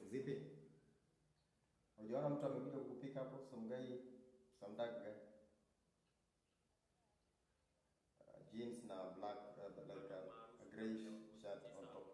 Zipi? Unaona mtu amekuja kukupika hapo somgai samdaka jeans na black like a grayish shirt on top.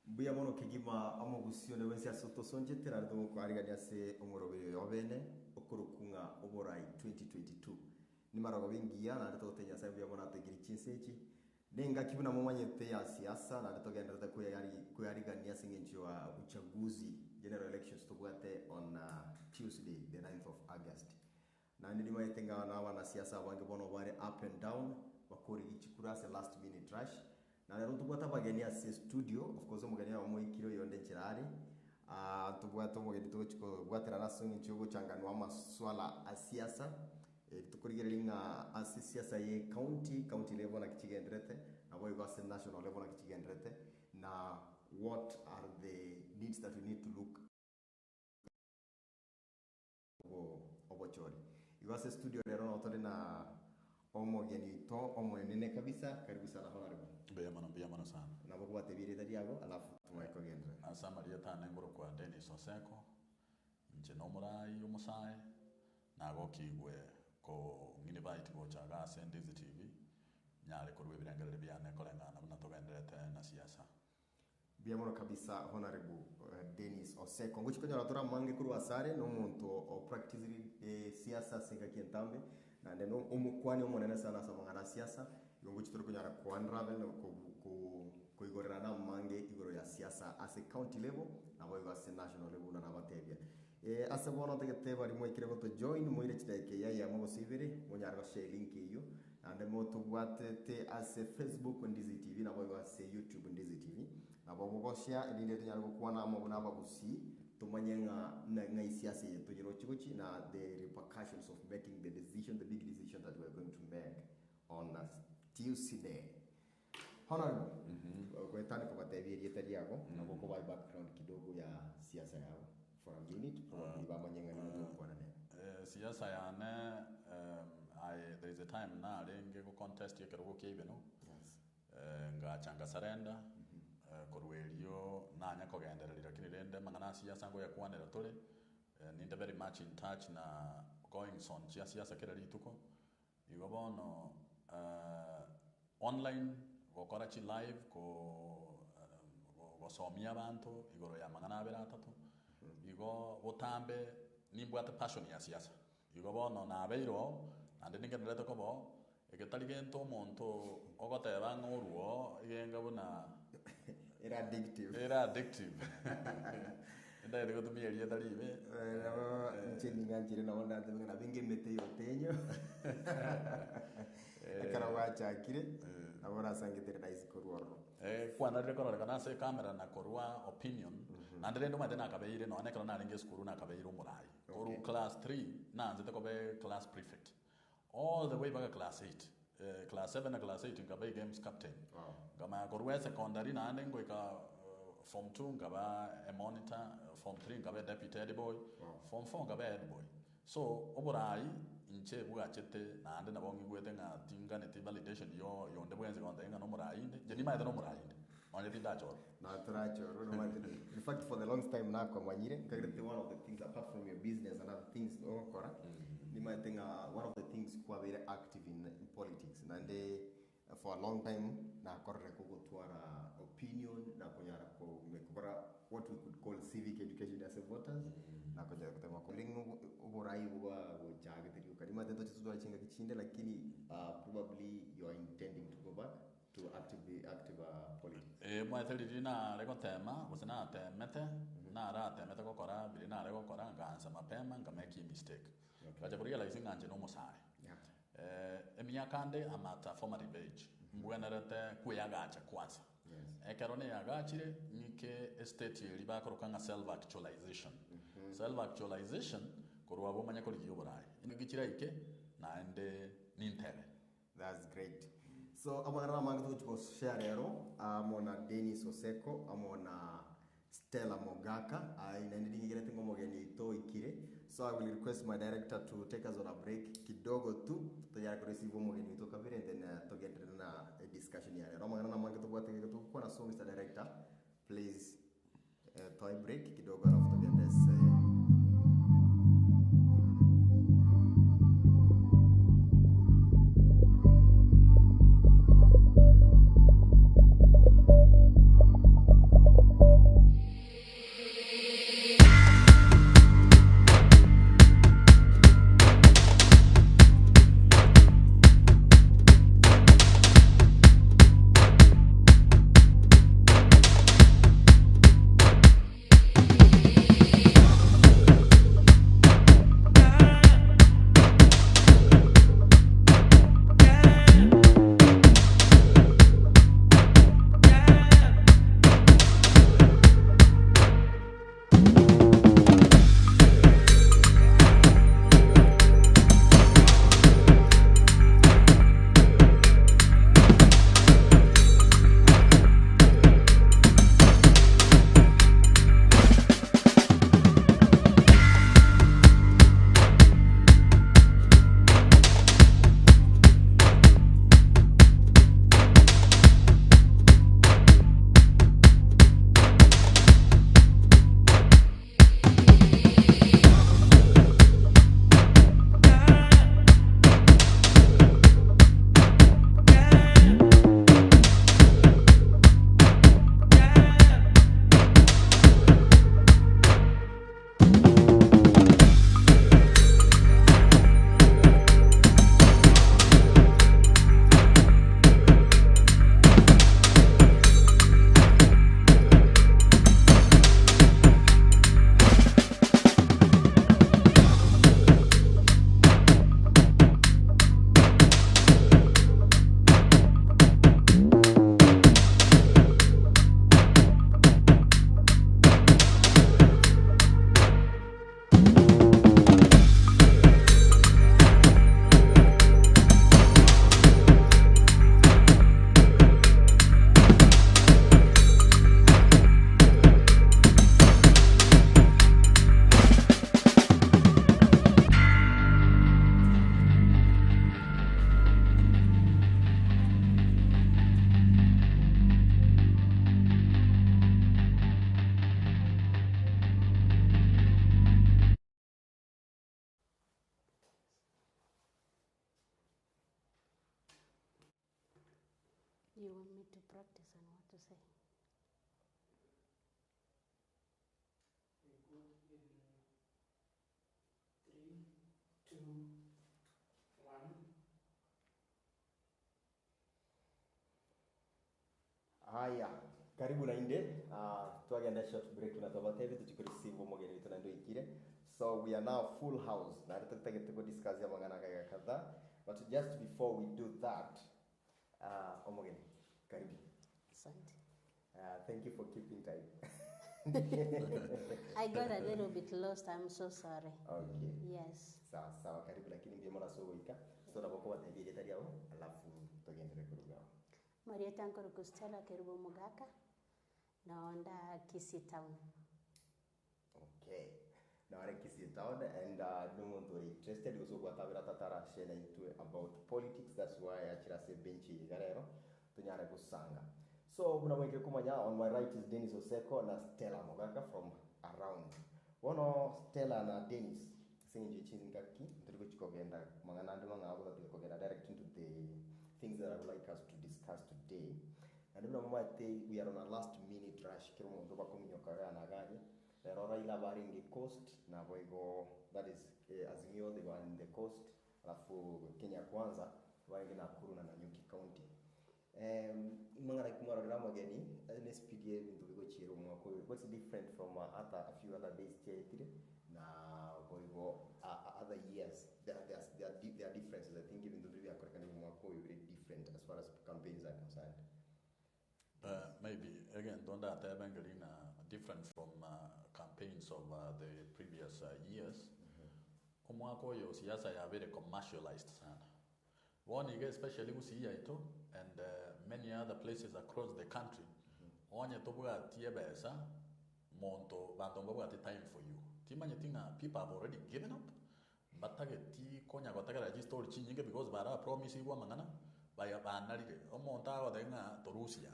Buya mono kigima amo gusione wensi asoto sonje terardo ko arigania se omorobere yobene okurukunga Oborai 2022 ni marago bingia na rito tenya sai buya mona tegiri chinsechi nenga kibuna momanyete ya siasa na rito genda rito ko arigania singenchi wa uchaguzi general elections to bwate on Tuesday the 9th of August na ndi maitenga na wana siasa wange bono bare up and down bakori gichikura se last minute rush na lero tubwata bageni ase studio of course mugeni wa moikiro yonde nchirari tubwata mugeni tuchiko bwatera naso nchigo changanwa amaswala asiasa tukurigelinga ase siasa ye county level na kichigendrete na boy go ase national level na kichigendrete na what are the needs that we need to look obochori igase studio lero na otore na omogeni to omonene kabisa karibu sana honorable Bia mano sana. Na boko batebire tadi yako alafu tumaiko gendra. Asama dia tana ngoro kwa Dennis Oseko. Nche Oborai umusai. Na go kigwe ko nginivite go chaga Ndizi TV. Nyale ko rwebirangere byane kolenga na togendrete na siasa. Bia mono kabisa honorable Dennis Oseko. Ngochi konya ratora mange kuru asare no muntu o practice siasa singa kientambe na ndeno umukwani umonene sana samangana siasa. Ngochi toro kunyara kwa unravel ko igorera na mange igoro ya siasa as a county level na boy as a national level na nabatebia asa bono tegete bari mo ikirego to join mo ire chidake ya mo sivire mo nyara share link iyo and mo to watete as a Facebook Ndizi TV na boy as a YouTube Ndizi TV na bogo goshia ndinde to nyara ko na mo na babusi to manyenga na siasa yetu jiro chikuchi na the repercussions of making the big decision that we are going to make on Tuesday. Honorable, kwa tani kwa batebiri yetari yako na kwa by background kidogo ya siasa yao for a minute probably ba manyenga ni kwa nane. Siasa yana there is a time na lenge go contest yekero kibe no. Yes. Nga changa sarenda korwerio nanya kogenderera lakini rende mangana siasa ngo yakwanera tole ninde very much in touch na goings on siasa kera rituko igo bono online gokora chi live gosomia abantu igoro ya mangana abera atatu igo botambe nimbwate passion ya siasa igo bono na abeiro ande ningenderete kobo eketari gento omonto ogoteba ng'oruo igenga buna era addictive ndaire gotumia eria taribe ncheninga njire na wanda ndenga na binge mete yotenyo ekara wachakire abora sangitere nice koruoro kwana rekora kana se camera na korwa opinion nandire ndo mate na kabeire no anekara na ringe skuru na kabeire Oborai oru class 3 na nzete kobe class prefect all the way back class 8 class 7 na class 8 ngabe games captain kama korwa secondary na ande ngoika form 2 ngaba a monitor form 3 ngaba deputy head boy form 4 ngaba head boy so Oborai inche buga chete na ande na bongi gwete nga tinga ne validation yo yonde bwenze konda nga no Oborai inde jeni ma no Oborai inde onye tinda choro na trachoro no mate in fact for the long time na kwa mwanyire ngagete one of the things apart from your business and other things okora ni ma tenga one of the things kwa very active in politics na nde for a long time na korre ko gutwara opinion na kunyara ko mekora what we could call civic education as a voters na kuja kutema ko lingu Oborai wa gojaga tiri kadima tento chizo chinga kichinde lakini probably you are intending to go back to active politics mwatheli na reko tema usina temete na ra temete ko kora bili na reko kora nganza mapema ngameki mistake kaja kuria la isinga nje no mosare emiakande amata formative age mbwenerete kuyagacha kwanza ekerone yagachire nike estate liba korokanga self actualization self actualization korwa bomanya kuri Oborai ingichira ike na ende nintere. That's great. So amana mangu tuko share rero amona Dennis Oseko amona Stella Mogaka inaendelea ngirete ngomogeni ito ikire. So I will request my director to take us on a break kidogo tu tayari ku receive ngomogeni ito kabire and then to get na a discussion ya rero amana mangu tuko kwa na so Mr. Director please toy break kidogo alafu to get this you want me to practice on what to say? We go in 3, 2, 1. Haya, karibu na inde. Twagenda short break na tabateli tuchikureceive umugeni witu na ndo ikire. So we are now full house. Na tutataka discuss ya mangana kaya kadhaa. But just before we do that, umugeni, karibu. Asante. Thank you for keeping time. I got a little bit lost. I'm so sorry. Okay. Yes. Sawa karibu, lakini ndio mara so wika. So nabako wategereje tari yao alafu tugendere kuruga. Maria tankoro ku Stella Mogaka. Naonda Kisii Town. Okay. Now I Kisii Town, and no one to interested also what I tatara share into about politics. That's why I actually say benchi garero tunyare kusanga. So mnamweke kumanya, on my right is Dennis Oseko na Stella Mogaka from around. Wono Stella na Dennis sinji chini kaki ndiko chikogenda mangana ndo ngabo tukogenda direct into the things that I would like us to discuss today. And then we are on a last minute rush kimo ndo bakuminyoka na gari. Rora ila bari in the coast na boigo, that is Azimio, they were in the coast, alafu Kenya Kwanza waingi na Nakuru na Nanyuki County. Mangara kumara gani NSPDA into bigo chiro mwako. What's different from a few other days here na boigo other years? There are differences. I think even though we are very different as far as campaigns are concerned. Maybe again, don't that different from campaigns of the previous years. Omwako yo siasa ya very commercialized sana. One especially usiya ito and many other places across the country. Onye tobuga tiebesa monto bandombo ati time for you. Timanye tinga people have already given up. But ti konya gotaka register chinyinge because bara promise iwa mangana baya banalire omonta godenga torusia.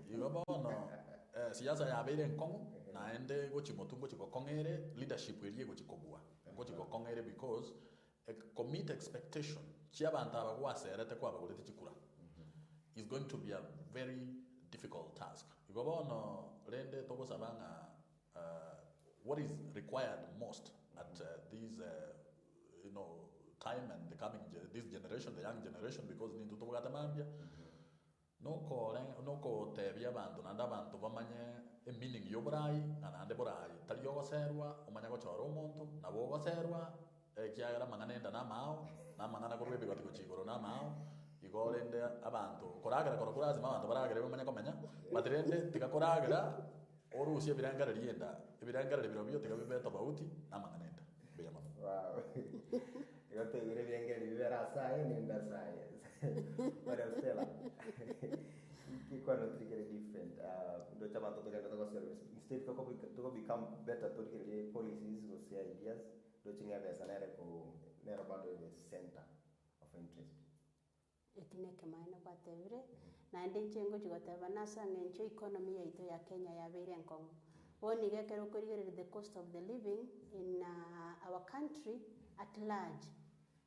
Igobono siasa ya bere nkongo na ende go chimotungo chiko kongere leadership elie go chikobua go chiko kongere because commit expectation chiabanta bagwa serete kwa bagolete chikura is going to be a very difficult task. Igobono rende togo sabanga what is required most at these time and the coming this generation, the young generation, because ni tuto gatamambia no tebya abantu nanda abantu bamanye meaning y'Oborai nande Oborai tali yogoserwa omanya gochora omonto nabo goserwa kiagera manganenda na mao na mangana korwe bigoti gochigoro na mao igorende abantu koragera korokurazi abantu baragera bamanya komenya batirende tigakoragera orusie birangara rienda ibirangara birobyo tigabibeta bauti na manganenda beyama. Wow. Yo te diré bien que libera science and the science. But Stella, you quite trigger different. Do chama to get to service. Instead to become better to get policies or say ideas. Do chinga besa nere ko nere bado the center of interest. Ekine kemaina kwa tevre na ende chengo chigoteba nasa ngencho economy yaito ya Kenya ya bere nkongo. Woni gekero kurigere the cost of the living in our country at large.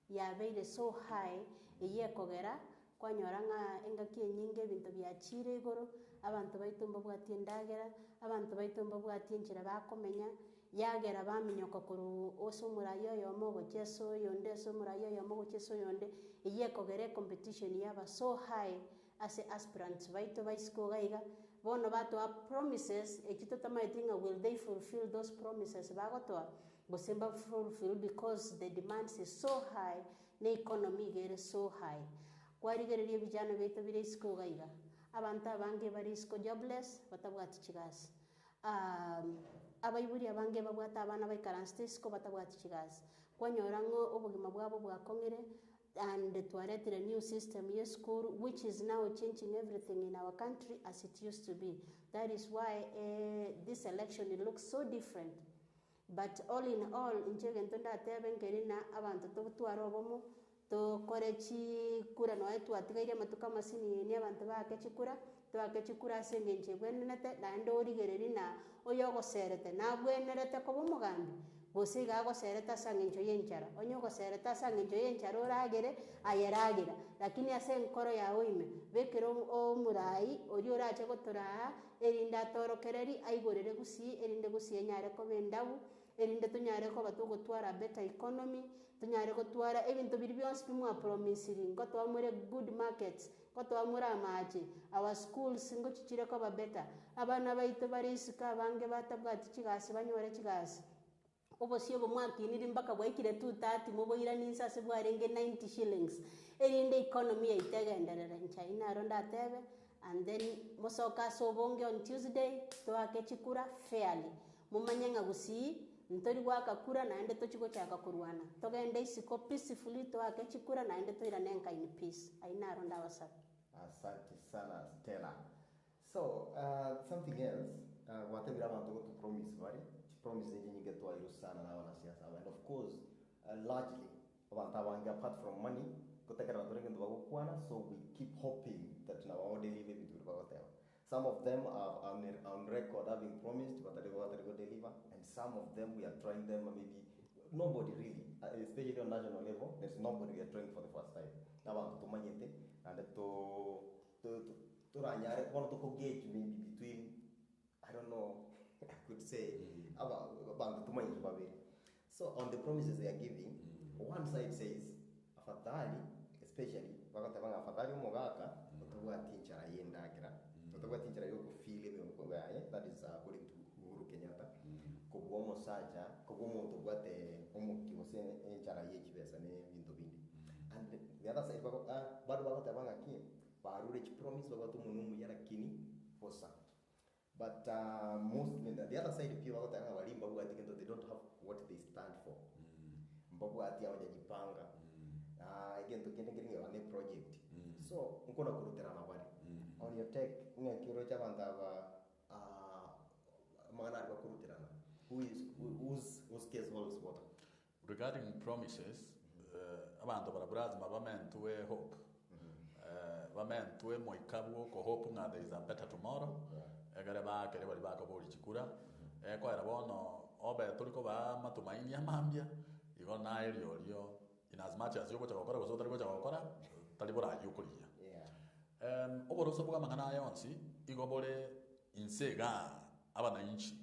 Ya bere so high iye kogera kwanyoranga engaki nyinge bintu byachire igoro abantu baitumba bwati ndagera abantu baitumba bwati nchira bakomenya yagera baminyoka kuru osumura yoyo mogo cheso yonde somura yoyo mogo cheso yonde iye kogere competition yaba so high as aspirants baito baisko gaiga bono bato promises ekitotama itinga will they fulfill those promises bagotoa Bosemba fulfill because the demands is so high, the economy is so high. Kwari gereri vijana beto bire isko gaiga. Abanta bange bari isko jobless, batabwati chigas. Abayiburi abange babwata abana baikaranste isko batabwati chigas. Kwanyorango obugima bwabo bwakongere and to a new system ye school which is now changing everything in our country as it used to be. That is why this election it looks so different. But all in all, inchege ntonda teben kerina abantu to arobomo to korechi kura no etu atigaire matuka masini ni abantu bakechikura to akechikura senge nchegwenete na ndori gererina oyogo serete na gwenerete ko bomugambi gose iga agosereta ase eng'encho ya enchara onye ogosereta ase eng'encho ya enchara oragere ayeragera lakini ase enkoro yago ime bekere omorai oria orache gotoraa erinde atorokereri aigorere gusii erinde gusii enyare koba endabu erinde tonyare koba togotwara better economy tonyare gotwara ebinto biri bionsi bimwapromisiri nkotwamore good markets nkotwamore amache our schools ngochichire koba better abana baito bari isika abange batabwati chigasi banyore chigasi obosie obo mwakiniri mpaka bwaikire 230 moboiranisa ase bwarenge 90 shillings erinde economy yaito egenderere nchaina aro ndatebe and then mosoka ase obonge on Tuesday toake chikura fairly mumanye ng'a gusii ntori gwakakura naende tochigochaka kurwana togende isiko peacefully toake chikura naende toirane enka in peace aina aro ndabasaba. Asante sana Stella. So something else whatever abantu go to promise bari promise nyingi twairo sana na wanasiasa and of course largely abantu abange apart from money kutekera abantu ngendo bagukwana so we keep hoping that now our deliver into whatever. Some of them are on record having promised but they will deliver and some of them we are trying them maybe nobody really especially on national level there's nobody we are trying for the first time abantu tumanyete and to ranyare one to gauge maybe between I don't know I could say abantu tumanyete babiri. So on the promises they are giving one side says afadhali especially bakatabanga afadhali Mogaka utobwati nchara yendagira utobwati nchara yo kufile bemukogaye that is according to Uhuru Kenyatta kubwo mosaja kubwo muntu bwate omuki wose enchara yechibesa ne bintu bindi and the other side bado bakatabanga ki barure chi promise bakato mununu yara kini posa but most the other side pia bakatabanga balimba bwati kento they don't have what they stand for mbabu ati hawajajipanga again to getting a project so nkona kuruterana bari on your tech ngakiro cha bandaba maana alikuwa kuruterana whose case holds water regarding promises abantu baraburazi mabamentuwe hope bamentuwe moikabwo ko hope nga there is a better tomorrow egere ba kere bali bako boli chikura ko era bono obe tuliko ba matumaini amambia igo na elio in as much as yuko chakokora gozo tali chakokora tali bora yukulia oboroso bwa mangana yonsi igobole insega abana inchi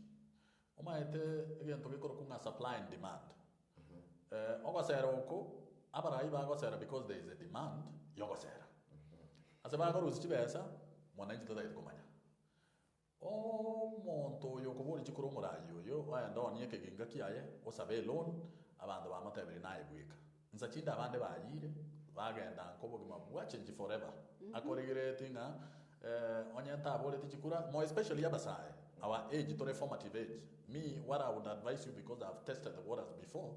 omaete egento gekoro kunga supply and demand ogosera uko abara iba gosera because there is a demand yogosera asaba ko ruzi chibesa mwana inchi tata ikomanya monto yokobole chikuru murayo yo ayanda onyeke ginga kiaye osabe loan abantu bamatebere naye bwika nsachinda abande bayire bagenda nkobo gimabwa change forever akoregeretinga onyenta abole tichikura more especially abasaye our age to reformative age me what I would advise you because I've tested the waters before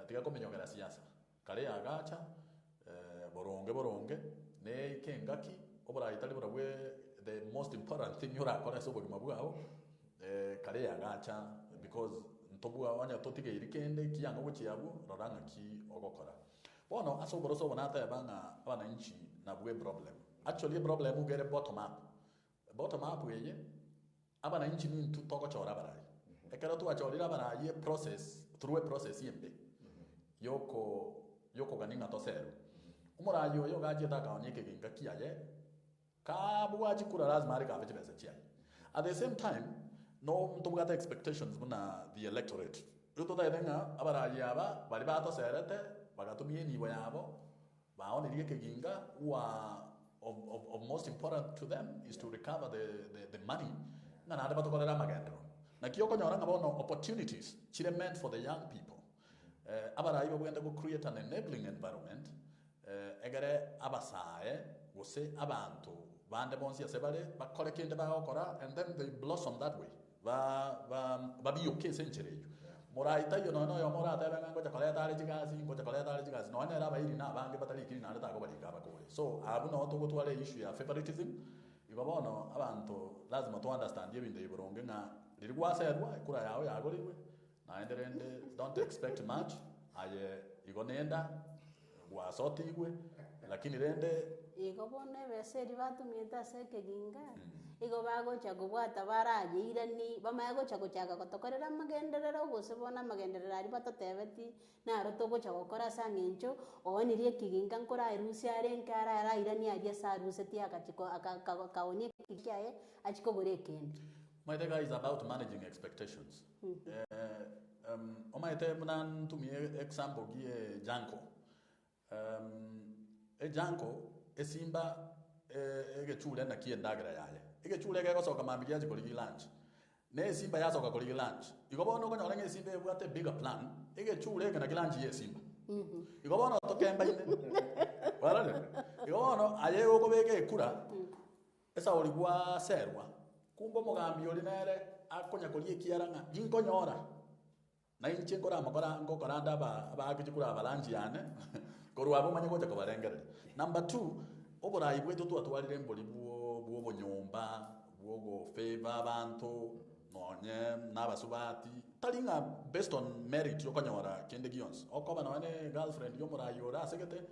tiga komenyogera siasa kale agacha boronge ne kengaki Oborai tali bora the most important thing yura akora so bogimabwa kale agacha because ntobua wanya totige irikende kiyanga gochiabu roranga ki ogokora bono aso boroso bonata yabanga abana inchi na bwe problem actually problem ugere bottom up weye abana inchi ni ntu toko chora barai ekero tu achorira barai process through a process yembe yoko ganinga tosero umurayo yo gaje taka onyeke ginga kiaye kabwa chikura lazima ari kabe chibesa chia at the same time no mtobugata expectations muna the electorate ruto tayenga abarayi aba bali bato serete bagatumie nibo yabo baone liye ginga of most important to them is to recover the money na nada batokolera magendo na kiyoko nyora ngabono opportunities chire meant for the young people abarayi bagenda go create an enabling environment egere abasae gose abantu bande bonsi asebale bakole kende bagokora and then they blossom that way ba bi okay century moraita yo no yo morata banga ngo chakole tali chigazi no ana ba iri na bange batali kiri na ta ko bali kaba kole so abu no to gotwale issue ya favoritism ibabono abantu lazima to understand yebinde iboronge na liri kwaserwa kura yawe yagoliwe na enderende don't expect much aye igonenda wasotigwe lakini rende igobone beseri batumita seke ginga igo bagocha gobwata baragirani bamagocha gochaka gotokorera magenderero gose bona magenderero ari batotebeti naro togocha gokora sangencho onirie kiginga nkora irusi arenka ara irani aria saruse tia akachiko akaonie kikiae achiko gorekende. My thing is about managing expectations. Omaite mnan tumie example gie janko. Janko esimba ege chule na kie ndagra yaye. Ege chule ge gosoka mambigia zikoligi lunch. Ne simba yasoka koligi lunch. Igobono ko nyorenge simba ebwate bigger plan. Ege chule ge na lunch ye simba. Igobono tokemba ine. Wala. Igobono aye okobege ekura. Esa oligwa serwa. Kumbo mugambi olinere akonya kolie kiaranga jinkonyora. Na inche ngora makora ngokora ndaba abagijikura abalanji yane. Korwa abo manye gocha kobarengere. Number 2, Oborai bwetu twatwarire mboli bwo nyumba, bwo favor abantu, nonye nabasubati. Talinga based on merit yokonyora kende gions. Okoba none girlfriend yomorai ora segete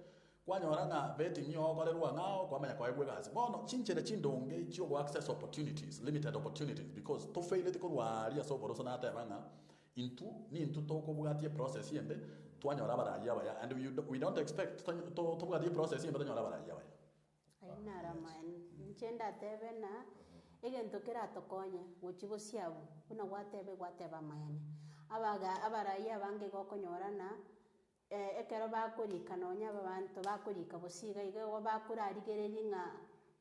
kwanyora nga vetting yo okolerwa ngao kwamanya kwa ebwe gazi. Bono chinchere chindonge chio go access opportunities, limited opportunities because to fail it korwa ria so boroso na tabanga into toko bugati process yembe twanyora baraya baya and we don't expect to bugati process yembe twanyora baraya baya. Ainara man nchenda tebena egento kera tokonye gochibo siabu kuna gwateba mayane abaraya bange gokonyorana ekero bakurika nonya abantu bakurika bosiga igo bakurarigereri nga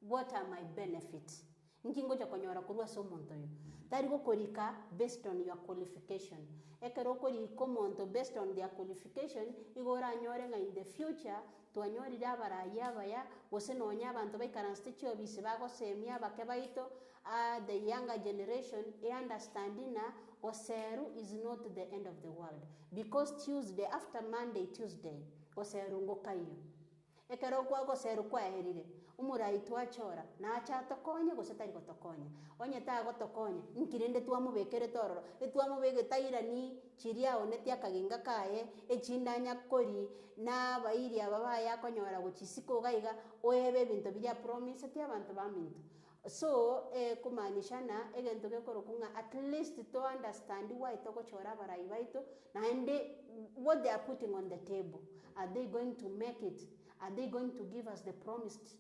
what are my benefits nkingo cyo konyora kurwa so monto yo tari gukurika based on your qualification ekero kuriko monto based on their qualification igora nyore nga in the future twanyorira abaraya baya gose nonya abantu baikaranste cyo bise bagosemia bakebaito the younger generation understanding na Oseru is not the end of the world because Tuesday after Monday Tuesday Oseru ngokayo ekero kwa Oseru kwa herire umurai twachora na acha tokonye gose tari gotokonye onye ta gotokonye nkirinde twamubekere tororo etwamubege tairani chiria oneti akaginga kae echindanya kori na bairi ababaya konyora guchisiko gaiga oebe bintu bya promise tia abantu baminto. So kumanishana egento gekorokunga at least to understand why toko chora barai baito na ende what they are putting on the table, are they going to make it, are they going to give us the promised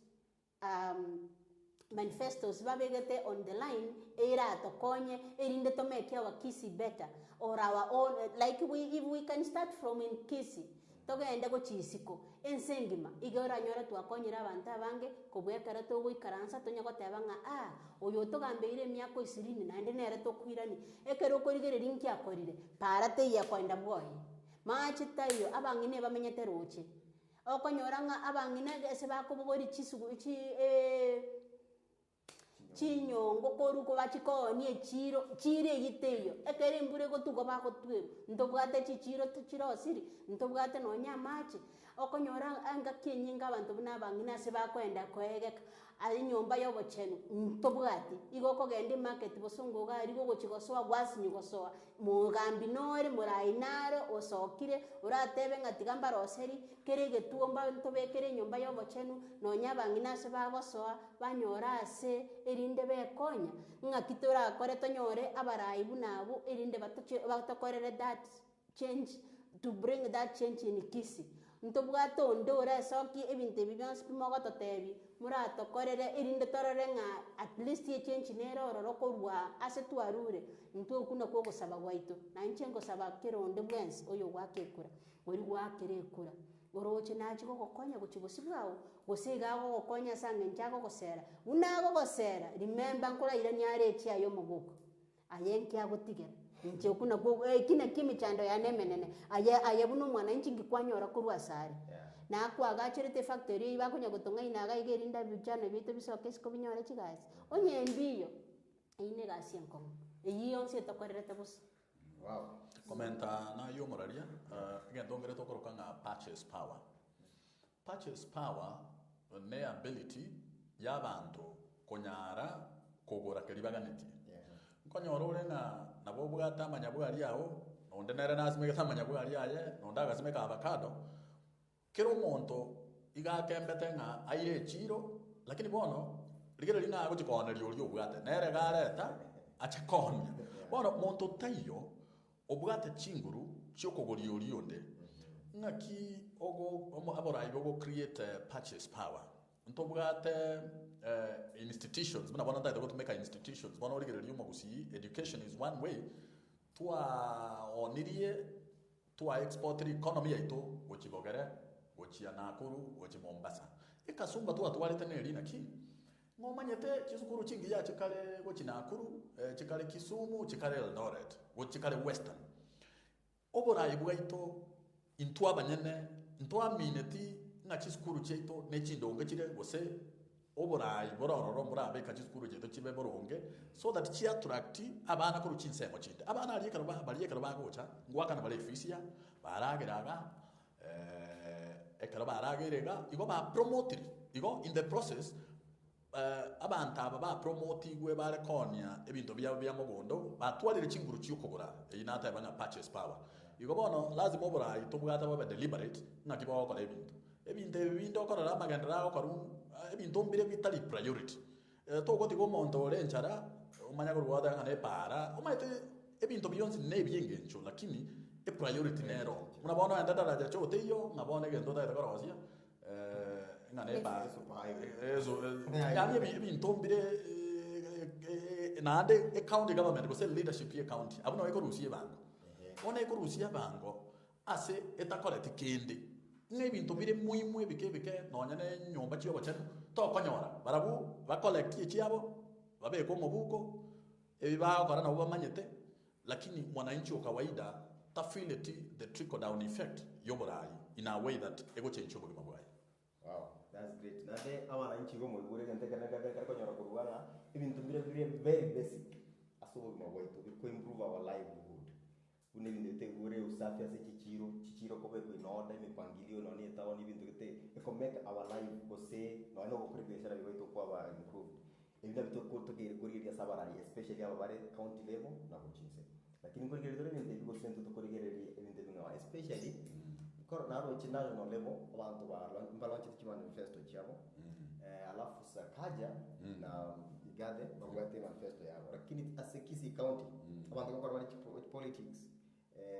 manifestos babegete on the line era tokonye erinde to make our Kisi better or our own like if we can start from in Kisi togenda go chisiko ensengima igora nyora twakonyira abantu abange kobwekara to gwikaransa tonya gotebanga oyo togambeire myako 20 nande nere tokwirani ekero korigereri nkiakorire parate ya kwenda boy machitayo abangine bamenyete roche okonyoranga abangine gese bakobogori chisugu chinyongo koruko bachikoni echiro chire yiteyo ekere mbure gotugo bakotwe ndobwate chichiro tuchirosiri ndobwate nonya machi okonyora anga kinyinga abantu b'abangina se bakwenda kwegeka ari nyomba yobochenu ndobwate igoko gende market bosunguga ari go gochigosoa gwasi nyugosoa mugambi nore murainaro osokire uratebe ngatigamba roseri kerege tuomba ntobekere nyomba yobochenu nonya bangina se bagosoa banyora ase erinde bekonya ngakitora akore tonyore abarai bunabo erinde batokorere that change to bring that change in Kisi ntobwato ndora soki ebinte bibyans pimogo totebi murato korere erinde torore nga at least ye change nero rorokorwa ase twarure nto kuna ko gusaba gwaito na nchengo saba kironde bwens oyo gwakekura ori gwakerekura goroche nachiko gokonya guchibosibwawo gosigago gokonya sange nchago gosera unago gosera remember nkora irani areti ayo muguko ayenki agotigera nche kuna ko kina kimi chando ya nemenene aye buno mwana inchi ngikwanyora kurwa sare na kwa gachirite factory bakunya gutunga inaga igerinda bichano bito bisoke siko binyore chigazi onye mbiyo ine gasi enko eyiyo nse tokorerete bus. Wow. Komenta na yo moraria gendongere tokoroka nga purchase power. Purchase power ne ability y'abantu konyara kogora keribaganeti. Nkonyora urenga nabo bwata manyabwari yawo nonde nere nasimeka tamanyabwari yaye nonda gasimeka avocado kero monto iga kembete nga aire chiro lakini bono ligere linga go chikona lyo bwate nere gareta acha konya bono monto tayo obwate chinguru chokogori olionde ngaki ogo Oborai go create purchase power nto bwate institutions muna bona tayo to make institutions bona ligere lyo magusi education is one way to onirie to export economy yaito gochibogere gochia Nakuru gochi Mombasa ikasumba tu atwalete neri naki ngomanyete chisukuru chingi ya chikale gochi Nakuru chikale Kisumu chikale Eldoret gochikale Western Oborai bwaito intwa banyene ntwa mineti nga chisukuru cheito nechindonge chire gose Oborai borororo murabe ka chisukuru cheito chibe boronge so that chi attract abana ko ruchinsemo chinde abana aliyekara bagocha ngwaka bale fisia barageraga ekara baragerega igo ba promote igo in the process abantu aba ba promote gwe bare konya ebintu bya mugondo batwalire chinguru cyukogora inata yabanga purchase power igo bono lazima Oborai tubwata baba deliberate ngakiba wakora ebintu okora amagandara okora ebintu mbire bitali priority to tigo monto lenchara umanya ko rwada ngane para umaite ebintu byonse nebyengencho lakini e priority nero unabona ndadala ja chote iyo ngabone gendo da korosia ngane pa ezo yani ebintu mbire nade account government ko leadership ye account abuna weko rusiye bango ona eko rusiye bango ase etakoleti kende n'ebintu bire muhimu bike nonya ne nyomba chiyo bachano to konyora barabu ba collect chiabo babeko mubuko ebiba okora nabo bamanyete lakini mwananchi wa kawaida ta feel it the trickle down effect y'Oborai in a way that ego change obo mabwai. Wow, that's great. Nade awananchi go mwigure gante kana konyora kuruwana ibintu bire very basic asobo mabwai to improve our livelihood. Unelinde gure usafi ase chichiro kobe ko inoda mipangilio no ni tawo ni bintu kete ko make our life ko se no no ko biashara bigo kwa ba improve ibintu bito ko to ke kuri ya Oborai especially abare county level na kuchinse lakini ko gere dore nte bigo sento to ko gere ibintu binga especially ko na ro chinajo no level abantu ba mbalonchi chi manifesto chabo alafu sakaja na igade bagwate manifesto yabo lakini asekisi county abantu ko bari politics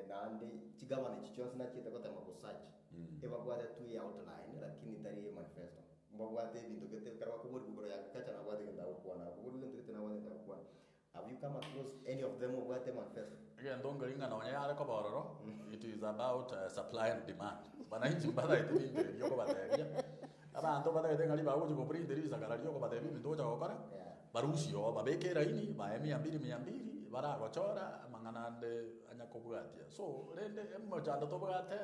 nande chigavana chichonse nachita kota makusachi ebagwate tu ya outline lakini tari manifesto mbagwate bintu kete karwa kuburi kubura ya kacha na gwate ngenda kuona kuburi bintu kete na gwate ngenda kuona have you come across any of them gwate manifesto again ndongo ringa na onya yale ko bororo it is about supply and demand bananchi bada ite yoko bateria abantu bada ite ngali bawo ko print ri zakara yoko bateria bintu cha kokora barusio babeke raini ba 200 baragochora manganande anyakobwatia so rende emmochando tobwate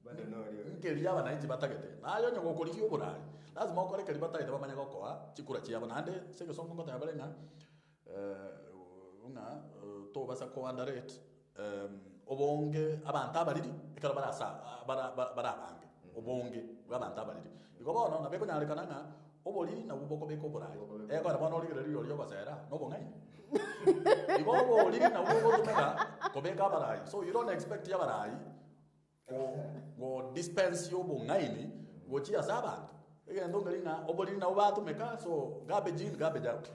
bado no rio ngeria bananchi batagete nayo nyoko kuri Oborai lazima okore kali bataite bamanya gokoa chikura chiabo nande sege songo ngota yabalenga unga to basa ko underrate obonge abantu abaliri ekara barasa barabange obonge bw'abantu abaliri biko bono nabeko nyalekananga oboli na buboko beko Oborai eko arabona oligere lyo basera no bongai igobo liri na ugo tumeka kobeka Oborai so you don't expect Oborai go dispense yo bongaini go chia sabantu egendo ngelinga oboli na ubatu meka so garbage in garbage out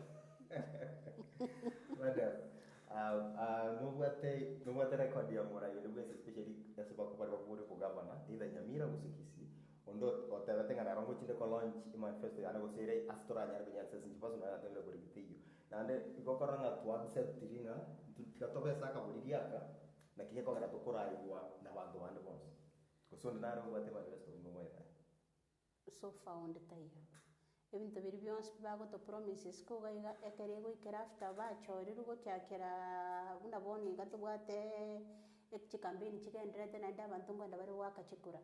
no wate record ya Oborai ile especially yasaba kubari bakubure ko governor ida nyamira gusikisi ondo otabatenga na rango chinde ko launch manifesto yana go sere astora nyar binyar sesi paso na atende ko rigitiyo nande igokora nga twa set tiringa tukatobe saka buridiaka na kihe ko ngara tokora igwa na bantu bande bonse kusonde naro bate manifesto ngomo ya so found tayo ebintu biri byonse bago to promises ko gaiga ekerego ikrafta ba chori rugo cyakera buna boni gato bwate ekchikambini chigendrete na ndabantu ngo ndabari waka chikura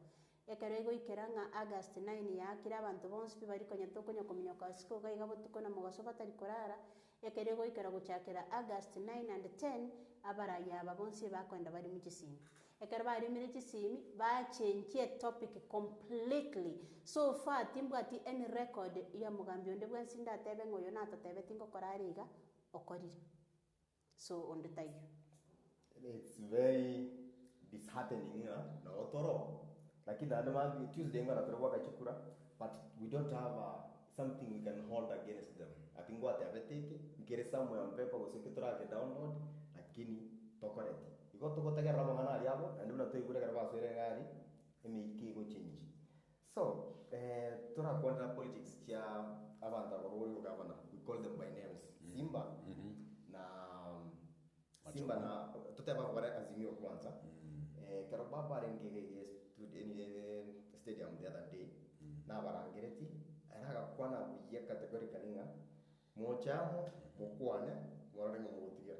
ekerego ikeranga August 9 yakira abantu bonse bari konyato konyakomenya ka siko gaiga botuko na mugaso batari korara ekerego ikera gucyakera August 9 and 10 abaraya ababonse bakwenda bari mu kisimi ekera bari mu kisimi ba change topic completely so far timbwati any record ya mugambi onde bwansinda tebe ngoyo nata tebe tingo korariga okorire so on the time it's very disheartening na otoro lakini adama Tuesday ngara turwa kachikura but we don't have something we can hold against them. Atingo atabeteke ngere somewhere on paper gosekitura ke download lakini tokoreti. Iko tokotaka ramangana aliabo and una toigure karaba sore ngari emiki go change. So tura kwenda politics ya abanda barori governor. We call them by names. Simba Simba na tutaba kwa azimio kwanza. Karababa rengege stadium the other day. Na barangereti araga kwana buye categorically nga mochamo mukwane morare ngotigira.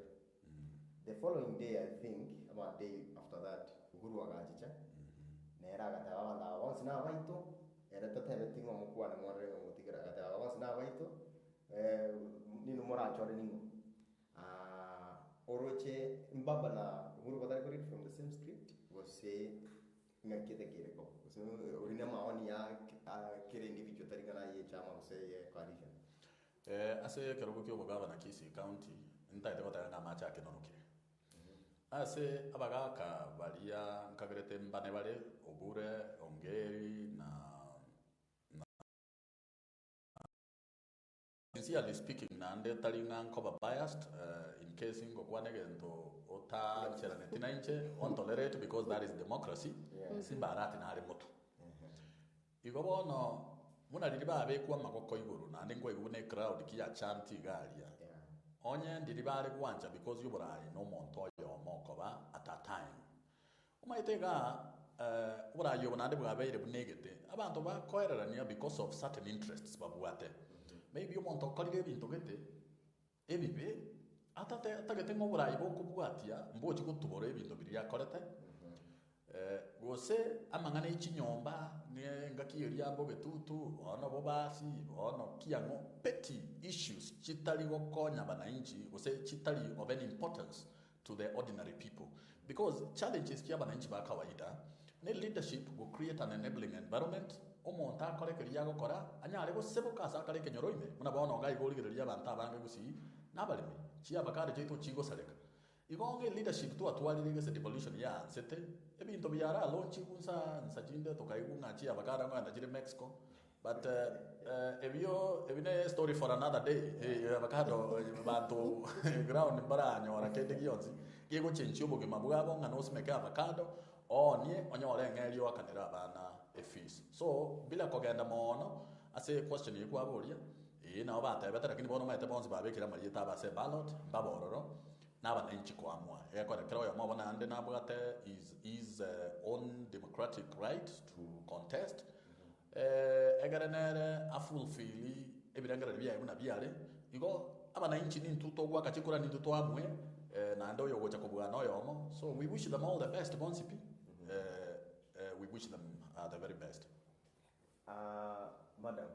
The following day, I think, about a day after that, Guru Agajicha, Nera Gatawa, once now Vaito, and at the time I think Mukua and Morning Mutigra, once now Vaito, Nino Mora Jordaningo. Oroche Mbabana, Guru Badagori from the same script, was say Nakita Kiriko. So, Urinama on ya Kiri individual Tarigana Chama, say coalition. I say Karabukio Governor Kisi County, in Taitota Macha Kenoke. Ase abagaka balia nkagerete mbane bale obure ongeri na sincerely speaking nande talinga nkoba biased in case ngo kwanegento ota chera netina inche on tolerate because that is democracy simba arati na ale moto igobono muna diriba abe kwa makoko iguru nande ngo igune crowd kiya chanti galia onye ndibale kwanja because Oborai no monto yo mokoba at a time umaitega Oborai yo nande bwabeire bunegete abantu bakoererania because of certain interests babuate maybe you monto kolige bintu gete ebibe atate tagete ngo Oborai bo kubwatia mboji kutubore bintu biri yakorete gose amangana ichinyomba ne ngakiyeri yambo getutu ono bobasi ono kiyango petty issues chitali wokonya bananchi gose chitali of any importance to the ordinary people because challenges kia bananchi ba kawaida ne leadership will create an enabling environment omonta akorekeri yagokora anyare go seboka sakare kenyoroime muna bono ngai goligereria abantu abange gusi nabalimi chia bakare cheto chigo saleka igonge leadership tu atwalire gese devolution ya sete ebinto byara launch kunsa nsajinde tukaigunga chia bakara nganda jire Mexico but ebine story for another day abakado bantu ground baranyo rakete gionzi gigo chenchi oboge mabugabo ngano smeka abakado onye onyore ngelio akanira bana fees so bila kogenda mono ase question yiko aboria na obata betara lakini bono maite bonzi babekira marieta base ballot babororo naba nenchi kwamwa yakora kero ya mabona ande nabugate is own democratic right to contest egarenere a fulfill ebirangara bya ibuna byale igo abana inchi nintuto gwa kachikura nintuto amwe na ndo yogo chakobwana yomo so we wish them all the best bonsipi we wish them the very best madam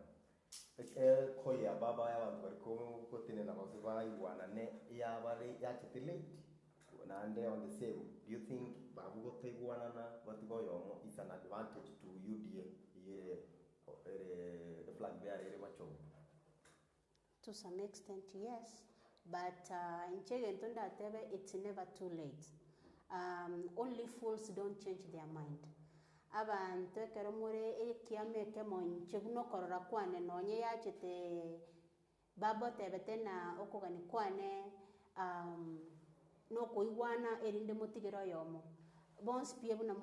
koya baba ya bantu bariko kotine na bazuba iwana ne ya bale ya chitile na ande on the same do you think babu go tegwana na batugo yomo is an advantage to UDA the flag bearer macho to some extent yes but in Chegentunda Tebe it's never too late only fools don't change their mind abantu keromore ekiame kemo chiguno korora kwane nonye yachete babo tebete na okogani kwane no koiwana erinde motigero yomo bons piebu na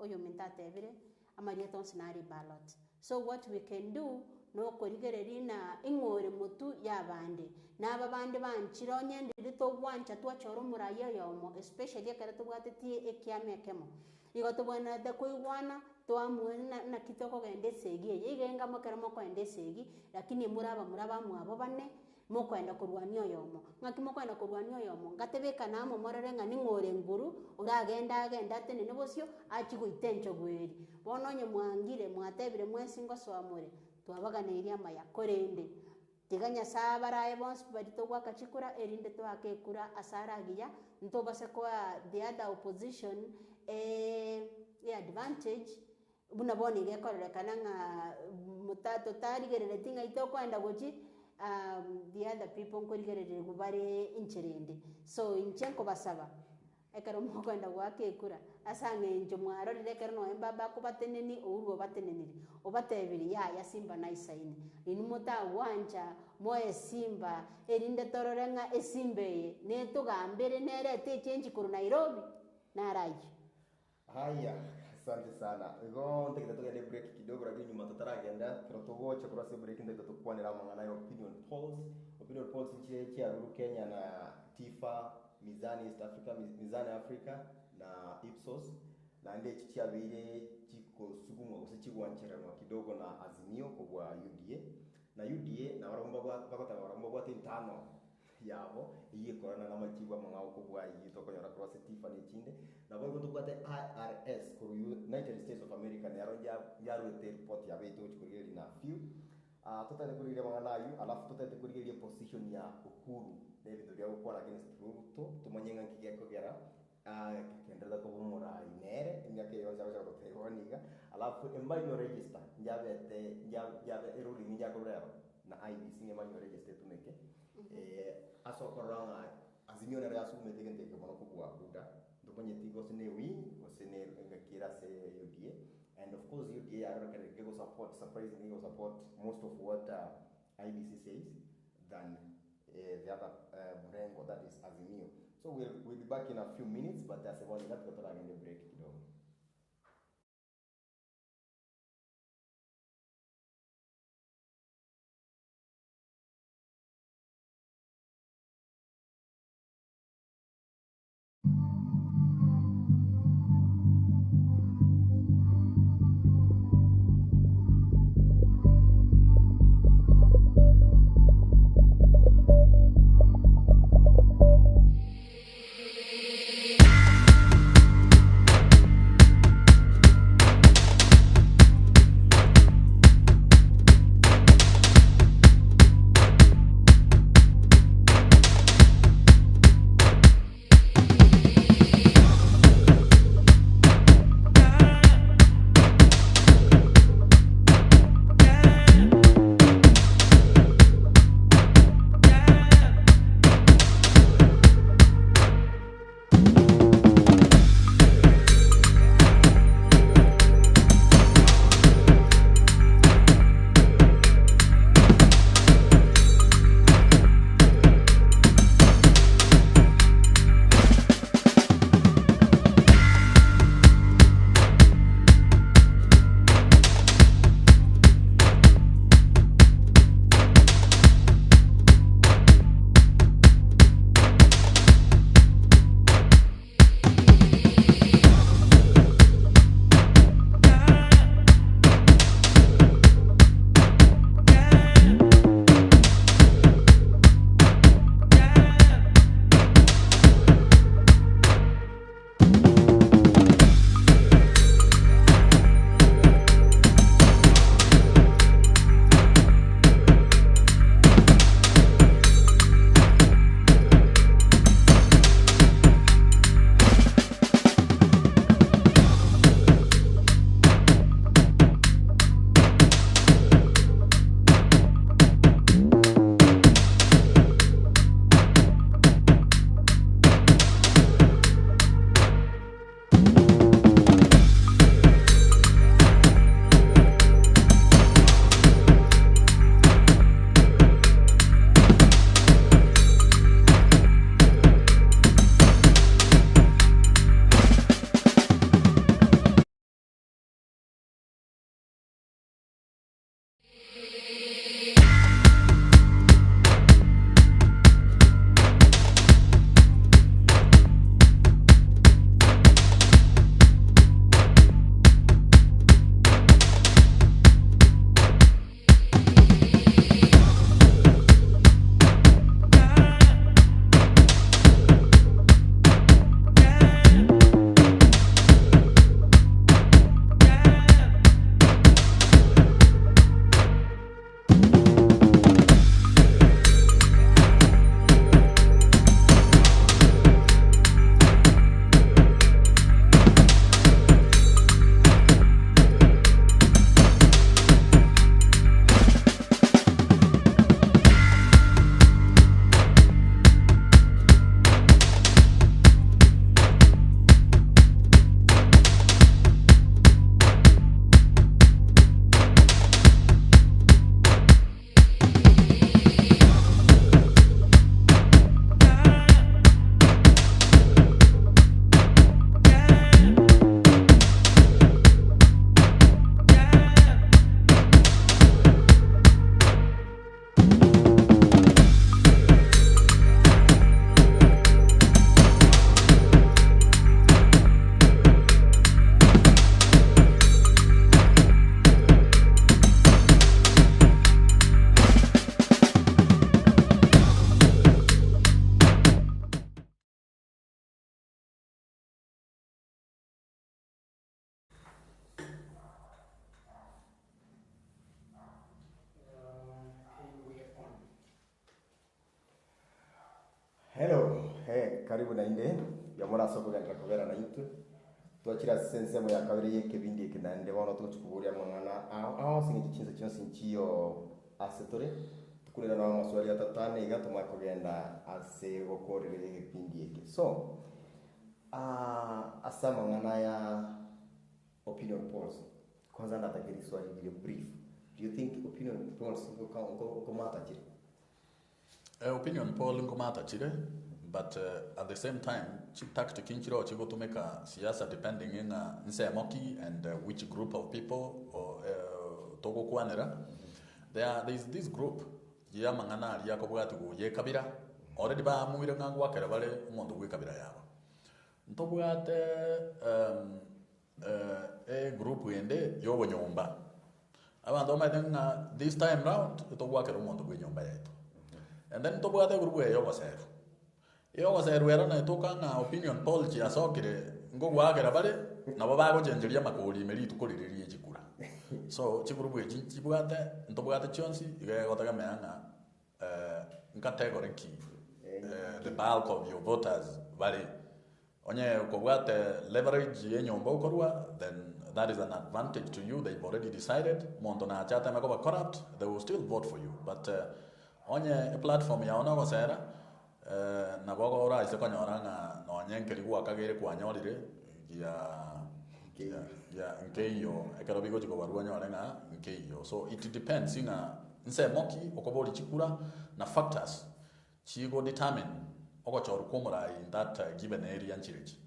oyo mentatebire amarieton scenario ballot so what we can do no korigereri na ingore mutu yabande naba bande banchironye ndito bwancha twachoro murayo yomo especially karato bwateti ekiame kemo igoto bwana de koiwana to amwena na kitoko gende segi yigenga mokera moko ende segi lakini muraba mwabo bane moko enda kurwanio yomo ngaki moko enda kurwanio yomo ngatebeka namo morere ngani ngore nguru uragenda tene nebosio achiguitencho gweri bononye mwangire mwatebire mwesingo swamure twabagana iria maya korende tiganya sabaraye bonse barito gwakachikura erinde to akekura asaragiya ntobase kwa the other opposition advantage buna boni gekorere kananga mutato tarigerere tinga itoko enda goji the other people nkorigerere gubare incherende so inchenko basaba ekero mokwenda gwaka ekura ase ang'encho mwarorire ekero noe baba kobateneni ourwo obateneniri obatebiri yaya simba naisaine inwe motagwancha moe simba erinde torore ng'a esimba eye netogambere nerete echenji koru Nairobi naraji. Haya, asante sana. Igo ntekete tugende break kidogo, lakini nyuma tutaragenda turotogocha kurase break ntekete tukwanira mangana ya opinion polls. Opinion polls nchie chiaruru Kenya na TIFA, Mizani East Africa, Mizani Africa na Ipsos. Na nde chichiabire chiko sugumwa gose chigwancherano kidogo na Azimio kwa UDA. Na UDA na waromba bakota waromba bwate ntano yabo iye korana na machigwa mangao kubwa yito konyora kurase TIFA ni chinde na bwo tubate IRS ku United States of America ne yarwete report ya beto chikuriri na few tutete kurire manganayu alafu tutete kurire position ya Uhuru David ndio gukora against Ruto tumanyenga nkigeko gera kendera ko Oborai nere imyake yose abaje guteboniga alafu embanyo register njabete eruri nyakorero na IBC ngemanyo register tumeke aso koranga Azimio na rasu meteke ndeke mono kubwa buda ndonye tigo sene win osene ngakira se UDA and of course UDA are can go support surprisingly go support most of what IBC says than the other brango that is Azimio. So we'll be back in a few minutes, but that's about that got again the break kidogo. karibu na inde ya mora soko gandra kobera na itu twachira sense mo ya kabiri y'ekibindi ekinande bono tukuchukuria mangana aho singi chinza cyose nchiyo asetore tukulira na maswali atatane igatuma kugenda ase gokorere ekibindi eke so asa mangana ya opinion polls kwanza natakiri swali ile brief. Do you think opinion polls go mata chire? Opinion poll go mata chire, but at the same time chip tactic inchiro chigo to make a siasa depending in nse moki and which group of people or togo kwanera. There is this group ya mangana ya ko bwatu go ye kabira already ba muire ngangu wakere bale mondo gwe kabira yabo. Ntobwate group yende yobo nyomba abantu omaitenga this time round itobwakera omonto gwe nyomba yetu and then tobwate group eyo goseru era na itokanga opinion poll chi asokire ngogwakera bale nabo bagojenjeria makori meri tukoriririe chikura so chigroup echi chibwate ntobwate chionsi igegotaga meanga category key the bulk of your voters bale onye ukobwate leverage yenyomba ukorwa then that is an advantage to you. They've already decided monto na chata makoba corrupt, they will still vote for you, but onye platform ya ona gosera na gogo ora ise konyoranga no nyenkeri gwa kagere kwa nyorire ya nkeyo ekero bigo chiko barua nyorenga nkeyo so it depends inga nse moki okobori chikura na factors chigo determine ogochoru komora in that given area nchirichi.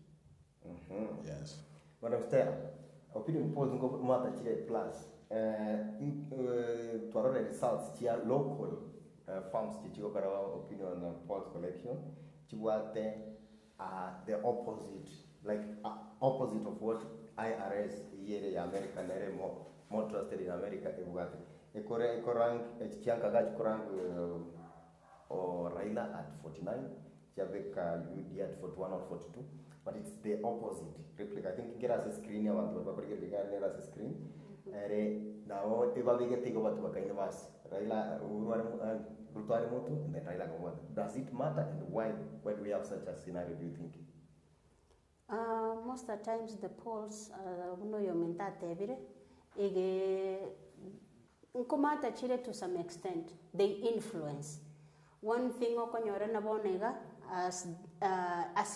Yes. Madam Stella, opinion polls go mata chile plus twarore results chia local farms chigo para opinion polls collection chiwate the opposite like opposite of what IRS yere ya America nere more trusted in America ebugate ekorang chianka gach korang or Raila at 49 Javeka UD at 41 or 42 but it's the opposite replica. I think get us a screen ya bantu bakora get us a screen now eba bige tigo batu bakaine vas Raila urutwari moto and then Raila gomwa. Does it matter and why when we have such a scenario do you think? Most of the times the polls uno yomentate ebire ege nkomata chire to some extent they influence. One thing okonyora na bonega as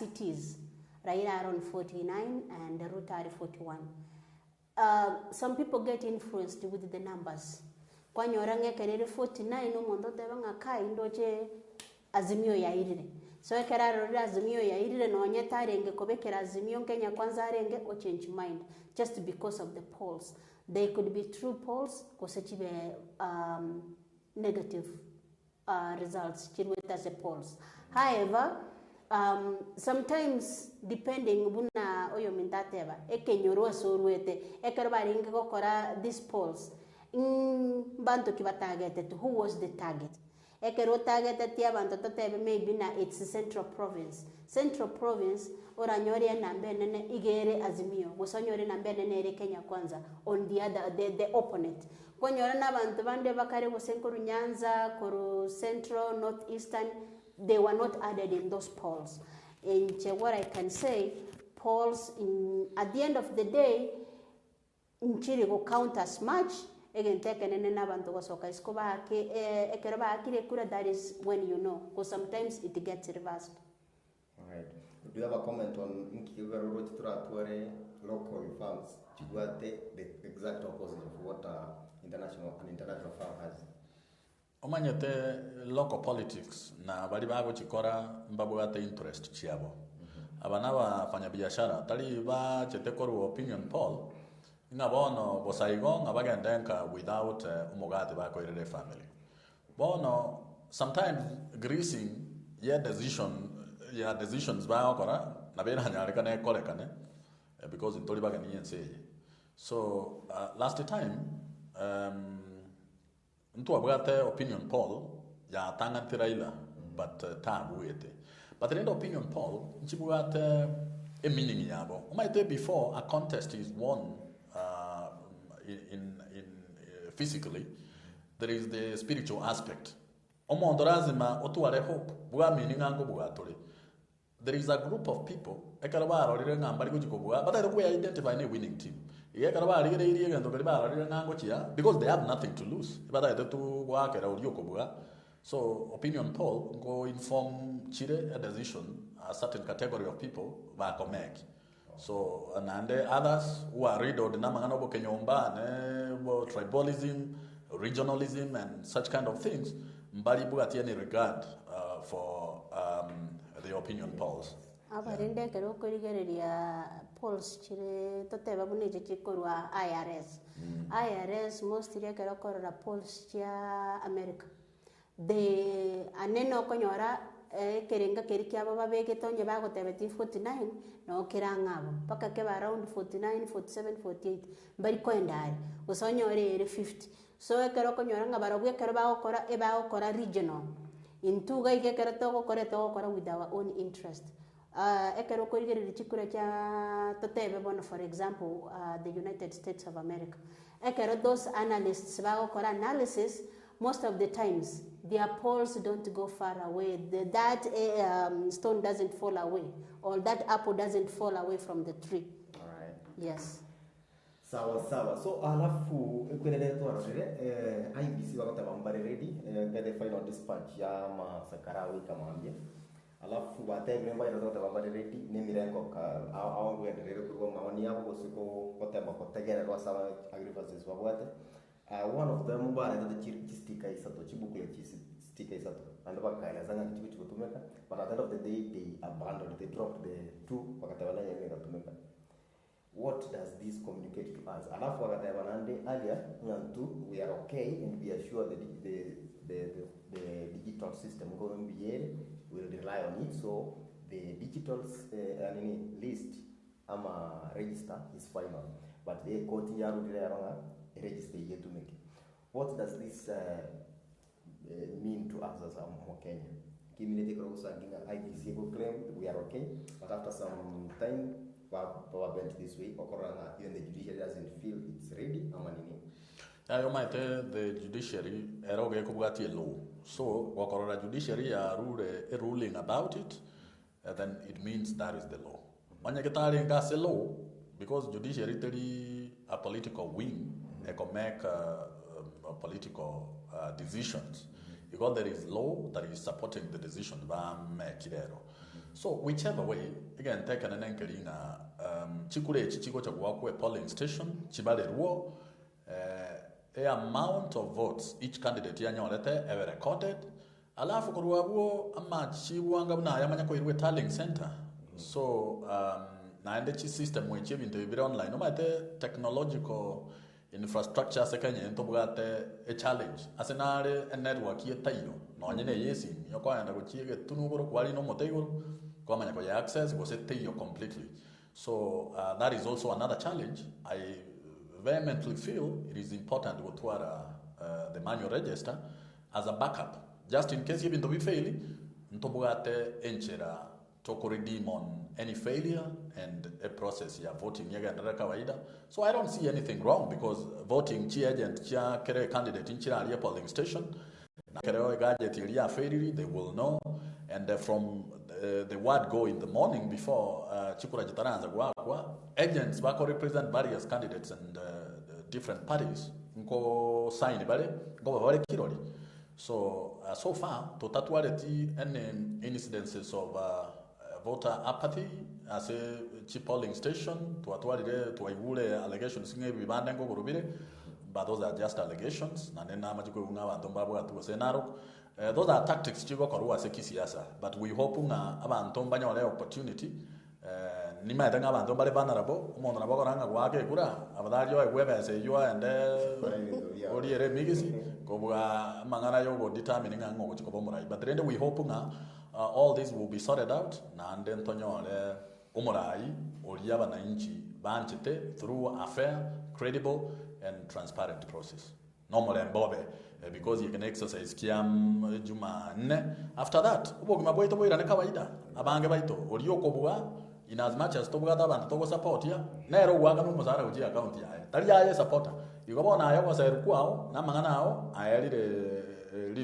it is Raila around 49 and Ruto are 41. Some people get influenced with the numbers. Kwanyora ngekerere 49 umondo tebanga kai ndoche azimio ya irire. So ekera rori azimio ya irire no nyeta renge kobekera azimio Kenya kwanza renge o change mind just because of the polls. They could be true polls kosechibe negative results as a polls. However, sometimes depending buna oyo mintateba ekenyoro soruete ekerbaringe gokora these polls bantu kiba targeted who was the target ekero targeted ya bantu totebe maybe na it's central province ora nyori na mbenene igere azimio gusonyore na mbenene ere Kenya kwanza on the other the opponent konyora na bantu bande bakare gusenkuru Nyanza koru central northeastern they were not added in those polls. And what I can say, polls at the end of the day, nchiri go count as much. Again, take an enabanto wasoka iskoba ekeraba akire kura. That is when you know, because sometimes it gets reversed. All right. Do you have a comment on Nkigaruro Chitratore local farms? The exact opposite of what an international farm has. Omanyete local politics na bali bago chikora mbabu ate interest chiabo. Abana bafanya biashara tali ba chetekoru opinion poll ngabono bosaigo ngabagendenka without umugati bako irere family. Bono sometimes greasing decisions ba okora na bera nyareka na korekane because it tolibaga niyense. So last time ntu abwate opinion poll ya tangati Raila but tabuete but the opinion poll nchibwate a meaning yabo umaite before a contest is won in physically there is the spiritual aspect omondo lazima otuare hope bwa meaning ango bwatore there is a group of people ekara barorire ngamba liko jikobwa but I don't identify any winning team ekara barire iri gando kali barorire ngango chia because they have nothing to lose but I to work era uri okobwa so opinion poll go inform chire a decision a certain category of people ba make so and others who are riddled na mangano bo kenyomba ne tribalism regionalism and such kind of things mbali bugati any regard for the opinion polls. Abarinde kero kurigereria polls chire toteba bunije chikorwa IRS. IRS mostly kero korora polls chia America. The aneno konyora kerenga kerikia baba bege tonye bagotebeti 49 no kirangabo paka ke around 49 47 48 bari kwendari usonyore 50 so kero konyora ngabarobwe kero bagokora regional intuga ikekera togokora with our own interest ekero korigere chikura cha totebe bono for example the United States of America ekero those analysts bagokora analysis most of the times their polls don't go far away that stone doesn't fall away or that apple doesn't fall away from the tree. All right. Yes. Sawa so alafu kwenye tuarore IBC wakati wambare ready the final dispatch ya masakarawi kama ambia alafu wate member ina wakati wambare ready ni mirengo au kuendelea kwa maoni yao kusiko kote ambako tegera kwa sawa agriculture wabwate one of them bwana ndio sticker isato chibukule sticker isato and baka zanga kitu kutumeka but at the end of the day they abandoned they dropped the two wakati wala yeye kutumeka. What does this communicate to us? Alafu wakati wanande earlier ngantu we are okay and we are sure that the digital system going be will rely on it so the digital list ama register is final but the court yaru diranga register yetu make. What does this mean to us as a Kenya? Community cross IBC go claim we are okay but after some time went this way okoranga even the judiciary doesn't feel it's ready ama nini you might the judiciary eroge kubwati law so wakorora judiciary ya ruling about it then it means that is the law manya ketari ngase law because judiciary tell a political wing can make political decisions because there is law that is supporting the decision ba mekirero. So whichever way, again, take an enkelinga chikure chichiko cha kuwakwe polling station chibale ruo a amount of votes each candidate yanyorete ever recorded alafu kuruwa ruo ama chiwanga na yamanya ko irwe tallying center so na ende chi system mwenche bintu bibire online no mate technological infrastructure sekanye ntobugate a challenge asenare a network yetayo no nyene yesi yokwanda kuchiege tunuboro kwali no motego kwamanya ko access go set completely so that is also another challenge. I vehemently feel it is important to go to the manual register as a backup just in case even though we fail ntobugate enchera to redeem on any failure and a process ya voting yaga kawaida. So I don't see anything wrong because voting chi agent cha kere candidate in chira ya polling station na kere gadget ya failure they will know and from the word go in the morning before chikura jitaranza kwa agents wako represent various candidates and different parties nko sign bale ngo bale kiroli so so far to tatuality any incidences of voter apathy as a polling station to atwalire to igule allegations nge bibande ngo kurubire but those are just allegations na nena majiko unga bantu mbabo atu senaro those are tactics chigo korwa se kisiasa but we hope nga abantu mbanya wale opportunity ni maida nga abantu bale vulnerable umuntu nabo koranga gwake kura abadalyo egwebese yo and oriere migisi kobwa mangana yo go determine nga ngo chiko bomurai but then we hope nga all this will be sorted out na ande ntonyole umurai oliya bananchi banchete through a fair, credible and transparent process. Normally mbobe because you can exercise kiam Jumanne. After that, ubogima boito boira ne kawaida. Abange baito oliyo kobwa in as much as tobugata abantu togo support ya nero waga no muzara uji account ya tali ya supporter. Yugobona ayo kwa seru kwao na mangana ao ayalire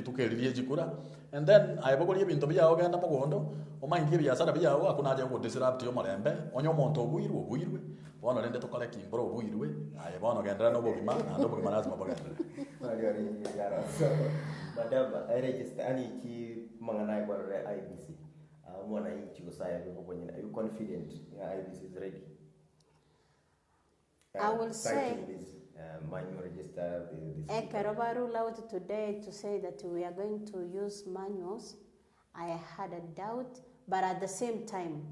tukeririe jikura and then aibogorie bintu byao genda mugondo omaingie biashara byao akuna haja go disrupt yo marembe onyo monto obuirwe bono rende tukore kimboro obuirwe bono gendera no bogima ando bogima lazima bogendera madam I register ani ki mangana kwa IBC mwana inchi gusaya biko kwenye are you confident IBC is ready? I will say manual register I can rule out today to say that we are going to use manuals. I had a doubt, but at the same time,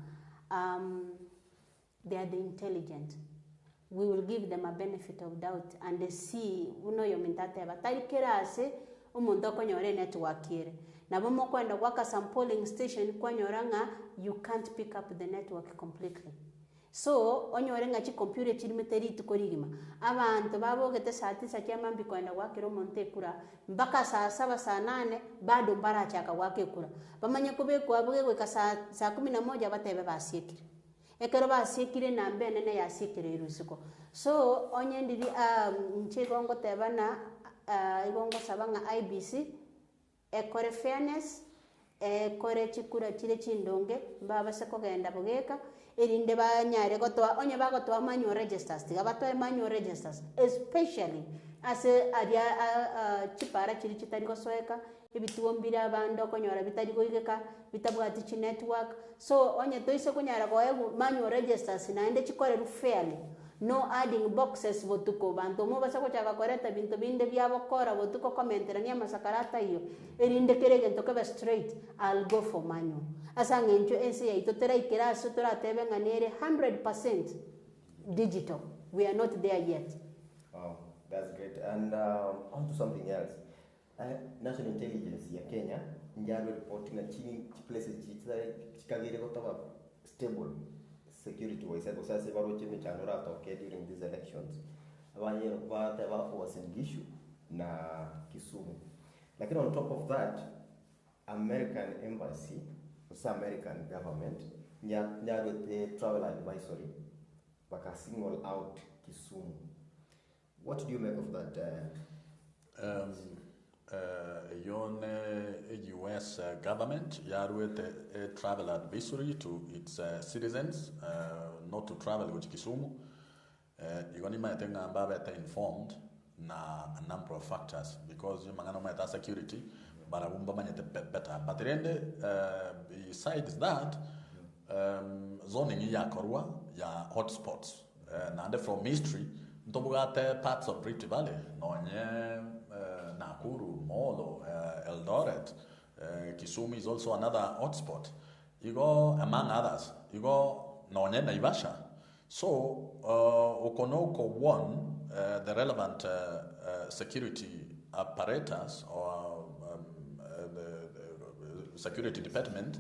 they are the intelligent. We will give them a benefit of doubt and they see uno yomintate batarikirase umuntu akonyore network yere nabo mokwenda gwaka some polling station kwanyoranga you can't pick up the network completely. So onyorenga chi computer chirimeteri tukorigima abantu babogete saa 9 kyamambi kwenda gwakira monte kura mpaka saa 7 saa 8 bado mbara chaka gwake kura bamanye kubekwa bwegwe saa 11 batebe basiekire ekero basiekire na mbene ne yasiekire irusiko so onyendiri nchigongo tebana igongo sabanga IBC ekore fairness ekore chikura chire chindonge baba se kogenda bugeka erinde banyare gotwa onye bagotwa manual registers tigabatwa manual registers especially as aria chipara chiri chitari gosoeka ibituombira abando konyora bitari goigeka bitabwati chi network so onye toise kunyara goegu manual registers naende chikore fairly no adding boxes botuko bantu mo basa ko chaka koreta bintu binde byabokora botuko commentera nya masakarata iyo erinde kerege ntoke straight I'll go for manual asanga encho ense yaito tera ikiraso tora tebe nganere 100% digital we are not there yet. Oh, that's great. And on to something else. National intelligence ya Kenya njalo reporting na chini places chikagire gotaba stable security wise ko sasa baro chimi chanora toke during these elections abanye bata ba Uasin na Kisumu. Lakini on top of that American embassy American government nyaro travel advisory baka single out Kisumu. What do you make of that? US government yarwete a travel advisory to its citizens not to travel with Kisumu. Igoni maitenga mbabete informed na a number of factors because mangano maita security barabumba manyete better. But besides that, zoning ya korwa ya hotspots and from history ntobugate parts of Rift Valley nonye Nakuru, Molo, Eldoret, Kisumu is also another hotspot. You go among others. You go Nonye Naivasha. So Okonoko won the relevant security apparatus or the security department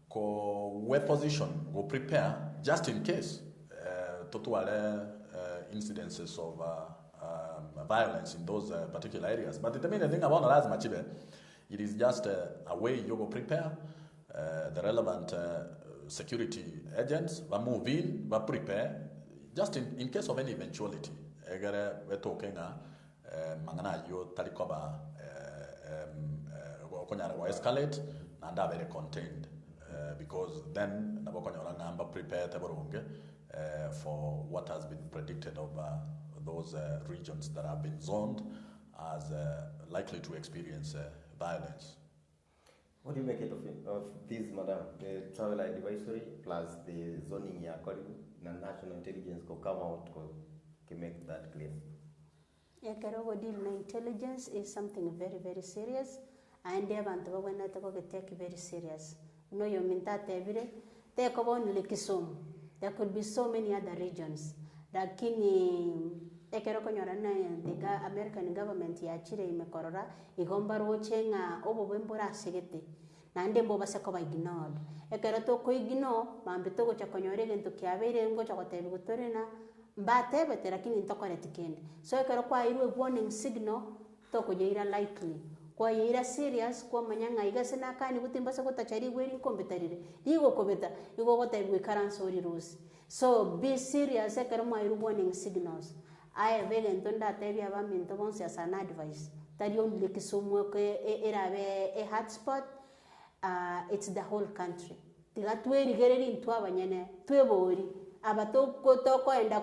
go position, go prepare just in case totuale incidences of violence in those particular areas. But the main thing about lazima chibe, it is just a way you go prepare the relevant security agents, va move in, va prepare, just in case of any eventuality. Egere we're talking mangana yo talikoba okonyara wa escalate and are very contained because then nabokonyara ngamba prepare taboronge for what has been predicted of those regions that have been zoned as likely to experience violence. What do you make it of this, madam? The travel advisory plus the zoning ya karibu na national intelligence ko come out to make that clear. Yeah, karogo deal na intelligence is something very, very serious, and they want to take it very serious. No, you mean that every take on Kisumu. There could be so many other regions. Lakini ekeroko nyorana the American government ya chire imekorora igomba roche nga obo bembora segete na ndembo basako ba ignored ekero to ko ignore mambito go chakonyore gento kyabere ngo chakotebi gutorena mbate bete lakini ntokore tikende so ekero kwa irwe warning signal to ko yeira likely kwa yeira serious kwa manyanga igasena kani gutimba sako tachari gweri kombetarire digo kobeta igo gotebi karanso rules. So be serious ekero mwa irwe warning signals. I have very entonda tebi abaminto bonse as an advice tari only Kisumu erabe a hotspot, it's the whole country. Tiga twerigereri ntwa abanyene twebori abatoko tokoenda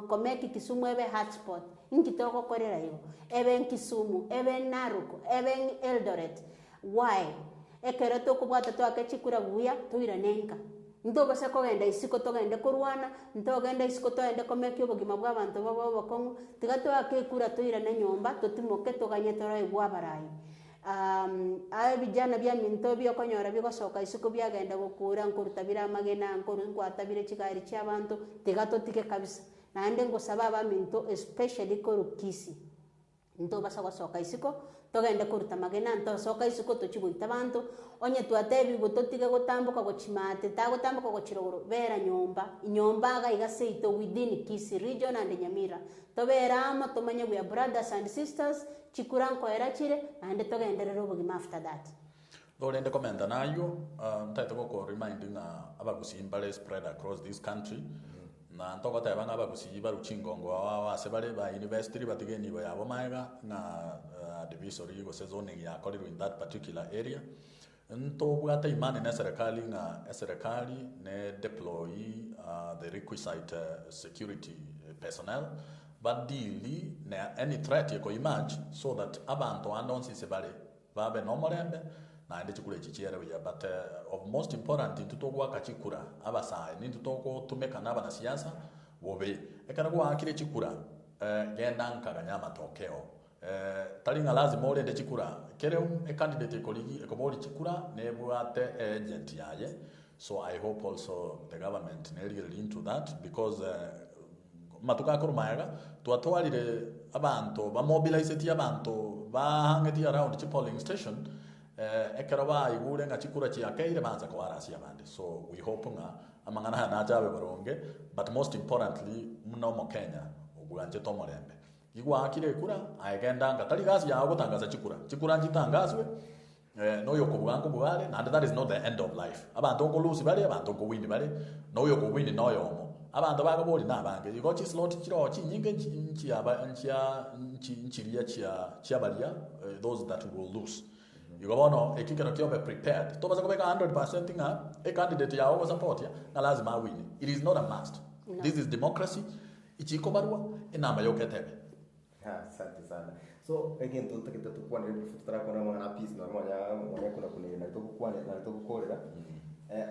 komeki Kisumu ebe hotspot inki toko korera yo ebe Kisumu ebe Narok ebe Eldoret. Why? Ekero tokubwata twakechikura buya tuira nenka ntogose kogenda isiko togende kurwana ntogenda isiko togende komeki obogima bw'abantu babo bakongo tiga twakekura tuira na nyomba totimoke toganye tora Oborai. Aye vijana bya minto byo konyora bigosoka isiko byagenda gukura nkurutabira amagena nkwatabire kigari cy'abantu tigatotike kabisa nande ngosaba aba minto especially ko rukisi nto basa gosoka isiko togende kuruta magena nto soka isiko tochibuita abantu onye twatebi butotike gotambuka gochimate tagotambuka gochirogoro bera nyomba ga igaseito within Kisi region and Nyamira tobera ama tomanye we are brothers and sisters chikuranko era chire ande togenderera obugima after that. Lorende komenda nayo ntaito ko reminding abagusimbale spread across this country na ntoko tabanga abagusiba ruchingongo wa sebale ba university batigeni ba yabo maiga na divisory go sezoning ya koliru in that particular area nto bwata imani na serikali ne deploy the requisite security personnel but daily na any threat yako emerge so that abantu andonsi sebale babe nomorembe na ndi chikule chichiere ya but of most important intutogwa kachikura abasai nintutoko tumeka naba na siasa wobe ekana kwa akire chikura genda nkaganya matokeo talinga lazima ole de chikura kere a candidate ekoligi ekoboli chikura nebwate agent yaye. So I hope also the government nearly into that because matuka kurumayaga twatwalire abantu ba mobilize ti abantu bahangeti around the polling station ekaraba igure nga chikura chiakeire banza kwarasi abandi. So we hope nga amangana na jabe baronge but most importantly muno Kenya ubwanje tomorembe igwa akire kura agenda nga tali gasi yago tangaza chikura njitangazwe no yoko bwangu bwale and that is not the end of life. Abantu ngo lose bale abantu ngo win bale no yoko win no yomo abantu bagaboli nabange igo chi slot chiro chinyinge nchi aba nchi chia balia those that will lose. You bono ekikero kyo be prepared to baza kubeka 100% nga a candidate ya over support ya na lazima win. It is not a must. No. This is democracy. Ichiko barua inamba yoketebe. Asante sana. So again tutakita tukua ni futara kuna mwana peace na mwana kuna na tukua na tukukorera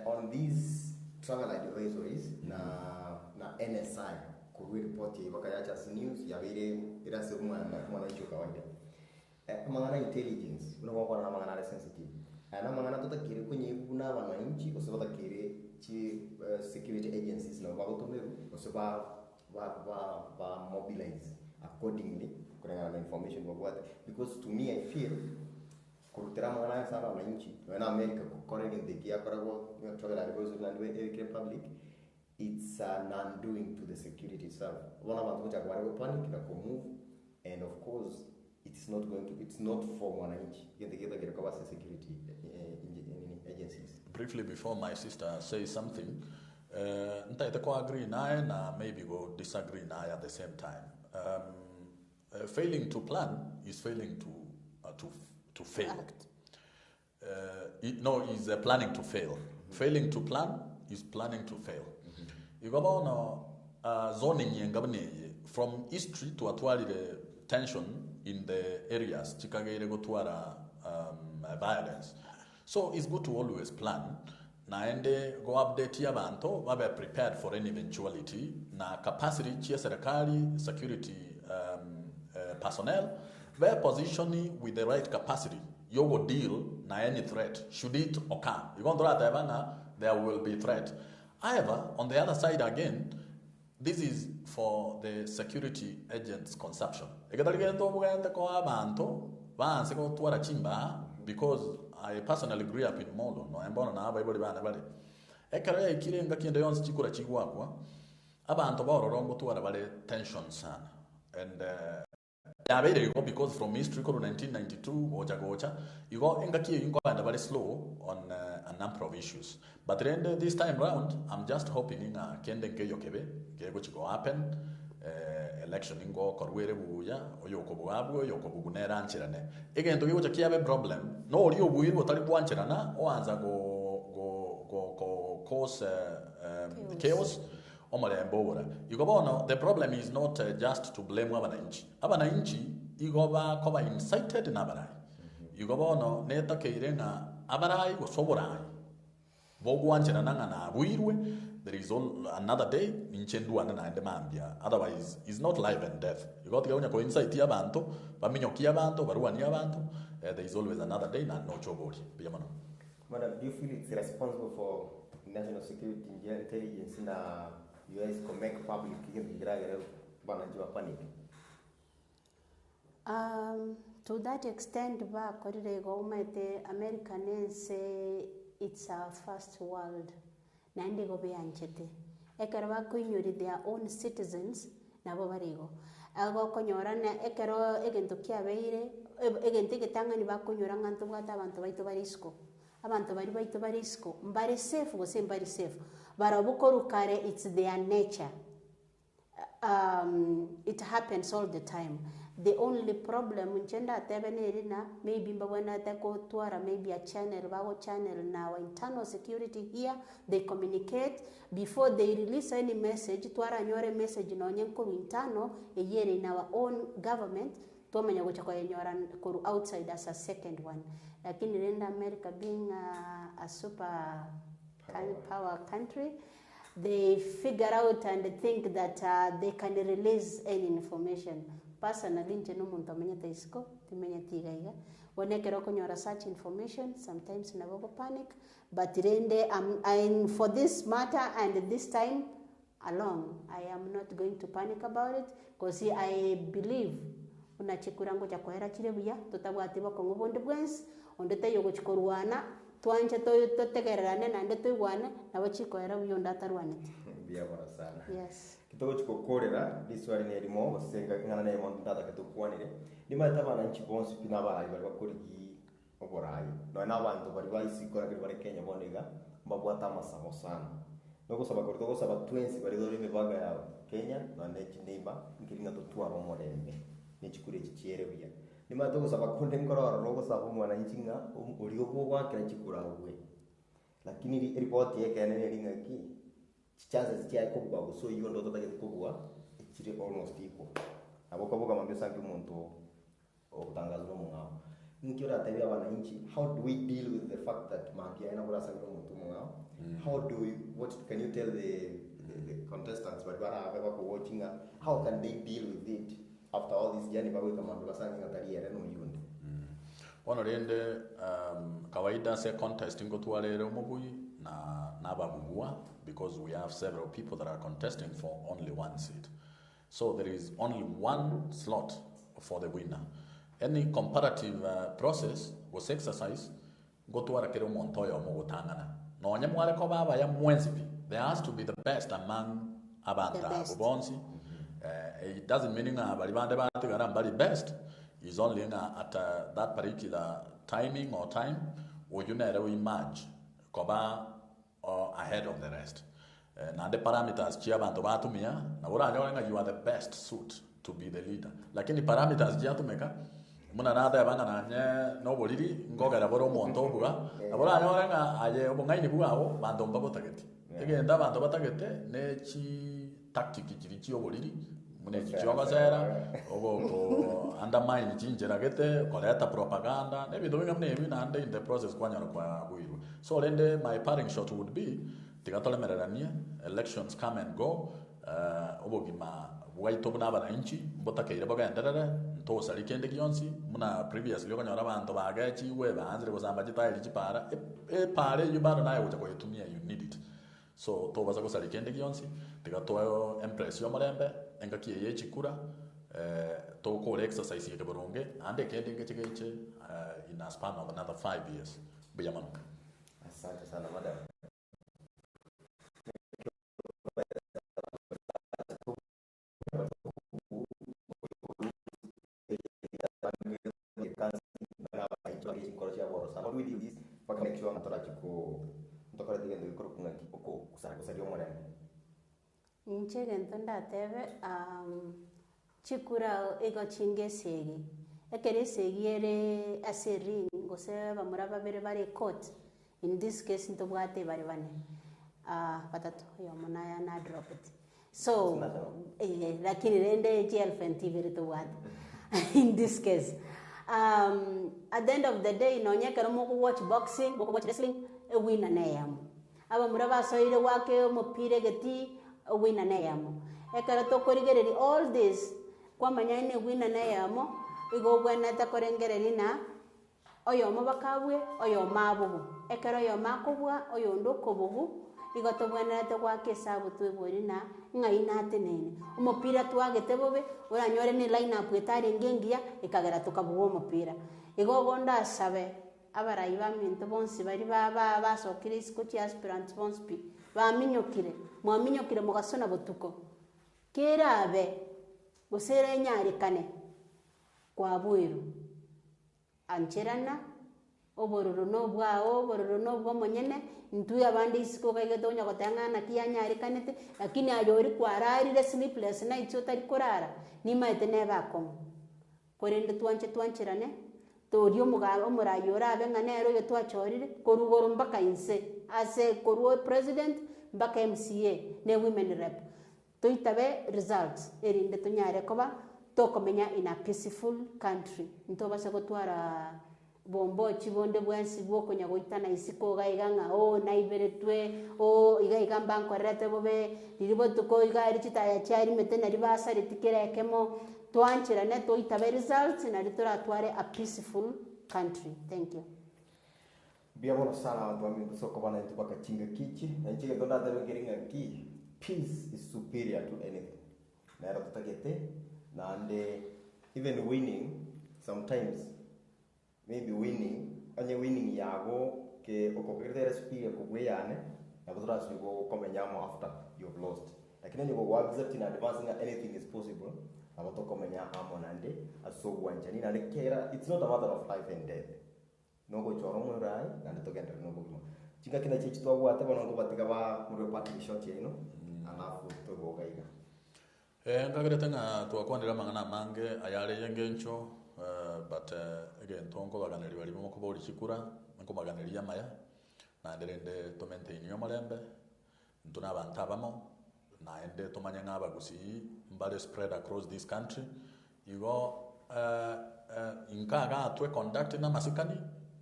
on these travel advisories na NSI ku report ya bakayacha news ya vile ila sio mwana hicho kawaida. Mangana intelligence unakuwa na mangana sensitive na mangana tutakire kwenye kuna wananchi kwa sababu takire chi security agencies na wagotomeru kwa sababu ba mobilize accordingly kulingana na information what because to me I feel kurutira mangana sana wananchi na America correct the gear kwa travel advisory and the public it's an undoing to the security itself. One of them which are panic na move and of course it's not for mwananchi get cover security agencies. Briefly before my sister says something ntaitako agree naye na maybe go disagree naye at the same time. Failing to plan is failing to fail. Is planning to fail. Failing to plan is planning to fail. You go on zoning yengabne from history to atwali the tension in the areas chikagere go tuara violence. So it's good to always plan. Naende go update ya banto wabe prepared for any eventuality na capacity chia serikali security personnel were positioning with the right capacity. You will deal na any threat should it occur. You want to there will be threat. However, on the other side again, this is for the security agents' consumption. Because I personally grew up in Molo, no, I'm born now by everybody. Ekare kirenga kiende yonsi chikura chigwakwa. Abantu ba rongo tu arabale tension sana. And because from history to 1992 gocha you go engaki you go and very slow on a number of issues. But then this time round I'm just hoping kende ke yokebe ke go happen election ingo korwere buya oyoko bwabwe oyoko bugunera anchirane egento gigo kiabe problem no ori obwiri otari bwanchirana oanza go cause chaos omalembo obora igobono the problem is not just to blame abananchi igoba koba incited na abarai igobono neta keirenga abarai gosoborai bogwanchirana ngana bwirwe. There is another day inchendua na ende mambia. Otherwise, it's not life and death. You got to go inside tia bantu, baminyokia bantu, baruania bantu. There is always another day na no chobori. Madam, do you feel it's responsible for national security and intelligence in the US to make public panic? To that extent, Americans say it's our first world. Nandi go be anchete. Ekero bakunyuri their own citizens nabo barigo. Ago konyora na ekero egento kiabeire egento getanga ni bakunyura ngantu bwata abantu baitu barisko. Abantu bari baitu barisko. Mbari safe go sem bari safe. Barabuko rukare it's their nature. It happens all the time. The only problem unchenda tebenerina maybe mbawena teko tuara maybe a channel bago channel na our internal security here they communicate before they release any message tuara nyore message na onyenko internal eyere in our own government tuamanya gocha kwa nyora koru outside as a second one lakini renda America being a super power country they figure out and think that they can release any information. Personally, nje no muntu amenya taisko, timenya tigaiga. Wanekero kunyora such information, sometimes nabogo panic, but rende I'm for this matter and this time alone, I am not going to panic about it because I believe unachikurango cha kwera chirebuya, tutabwatiba kongo bonde bwens, ondete yogo chikorwana, twanje to tegererane nande toigwane nabo chikwera buyo ndatarwanete. Bia bora sana. Yes. Kitogo chikokorera diswari ne limo senga ngana ne montu ndata ketukwanire nima tabana nchi bonsi pina bala bali bakorigi oborai no na bantu bali bayisikora ke bali Kenya bonega mbabwata masamo sana noko saba korto saba twensi bali dole mebaga ya Kenya na nechi neiba ngiringa totua romorembe nechikure chichiere bia nima toko saba konde ngoro rogo saba mwana nchinga uriyo bwa kira chikura we lakini report yake ene ringa ki chances tia kubwa so hiyo ndo totake kubwa chire almost equal abokaboka mambio sanki umuntu okutangaza umungao nikiora tabia wananchi how do we deal with the fact that mambia ina bora sanki umuntu umungao how do we what can you tell the contestants but bara ababa watching how can they deal with it after all this journey bawe kama ndo sanki ngatali era no yundi ono rende kawaida se contest ngotwalere umubui na babugua because we have several people that are contesting for only one seat. So there is only one slot for the winner. Any comparative process was exercise go to arakero montoya omogotangana. No nyamwale ko baba ya mwenzipi. There has to be the best among abanta ubonsi. It doesn't mean bali bande batigara bali best is only at that particular timing or time or you never emerge koba ahead of the rest. Na the parameters chia bantu batumia na bora nyorenga you are the best suit to be the leader. Lakini parameters chia tumeka muna nada yabanga nanye no boliri ngogera boro monto bwa na bora nyorenga aye obongaini bwabo bantu mbabo tageti. Egenda bantu batagete ne chi tactic chiri chi oboliri mune chichonga zera ogo undermine chinjera gete koleta propaganda ne bintu binga mne na ande in the process kwanyara kwa buiru. So rende my parting shot would be tikatolemererania elections come and go obogima bwaito buna abananchi botakeire bogenderere ntosa likende gionsi muna previously okanyora abantu bagachi we banzire gozamba gitaili chipara pare yubano nayo ucha koyetumia you need it so tobaza gosali kende gionsi tikatoyo impression molembe engakie yechikura tokore exercise yeke boronge ande kende ngechegeche in a span of another 5 years biyamano. Asante sana madam. Nchege ntonda tebe chikura ego chinge segi ekere segi ere aseri ngose bamura babere bare court in this case ntobwate bari bane batatu yo mona na drop it so lakini rende GL20 very to what in this case at the end of the day nonyekera mo watch boxing mo watch wrestling a winner neyamo aba muraba soire wake mupire geti a winner neyamo ekara to korigereri all this kwa manyane winner neyamo igo bwana ta korengereri na oyo mabakabwe oyo mabugu ekara oyo makobwa oyo ndokobugu igo to bwana ta kwa kesabu twebori na ngaina atenene umupira twagete bobe uranyore ni line up etari ngengia ikagera tukabugo umupira igo gonda sabe abarayi baminto bonsi bari basokire isikuti aspirant bonspi mwaminyokire mugasona botuko kerabe gusere nyari kane kwa bwiru ancherana obororo nobwo monyene ntuye abandi isiko kagetonya gotangana kiyanyari kanete lakini ayori kwararire sleepless nights utari kurara nimaite nebako korende twancherane torio mugabo murayora abengana rero twachorire korugoro mbaka inse ase koruo president mbaka MCA ne women rep toitabe results erinde tunyare koba tokomenya in a peaceful country ntobase gotwara bombo chibonde bwansi bwoko nyagoitana isiko gaiganga naiberetwe igaiga banko rete bobe liribo tuko igari chitaya cyari metena ribasa ritikirekemo twanchirane toitabe results na ritoratware a peaceful country. Thank you. Biamo sana watu wamingu soko bana ntubaka chinga kichi na chinga donda tabe ngeringa ki peace is superior to anything. Na era tutagete na ande even winning sometimes maybe winning yago ke okokere respire kubweyane na kutora sigo komenyamo after you've lost lakini ni go accept in advance that anything is possible abato komenya amonande asogwanja ni na kera it's not a matter of life and death no go choromo rai na togenda no go chinga kina chichi twa ate bono go batika ba mure party shot yeno alafu to go gaiga ngagere tanga twakwandira mangana mange ayale yengencho but again tonko baganeri bali mo kubori chikura nko baganeri yamaya na nderende to maintain yo malembe ntuna abantu abamo na ende to manyanga abagusi mbale spread across this country igo inkaga twe conduct na masikani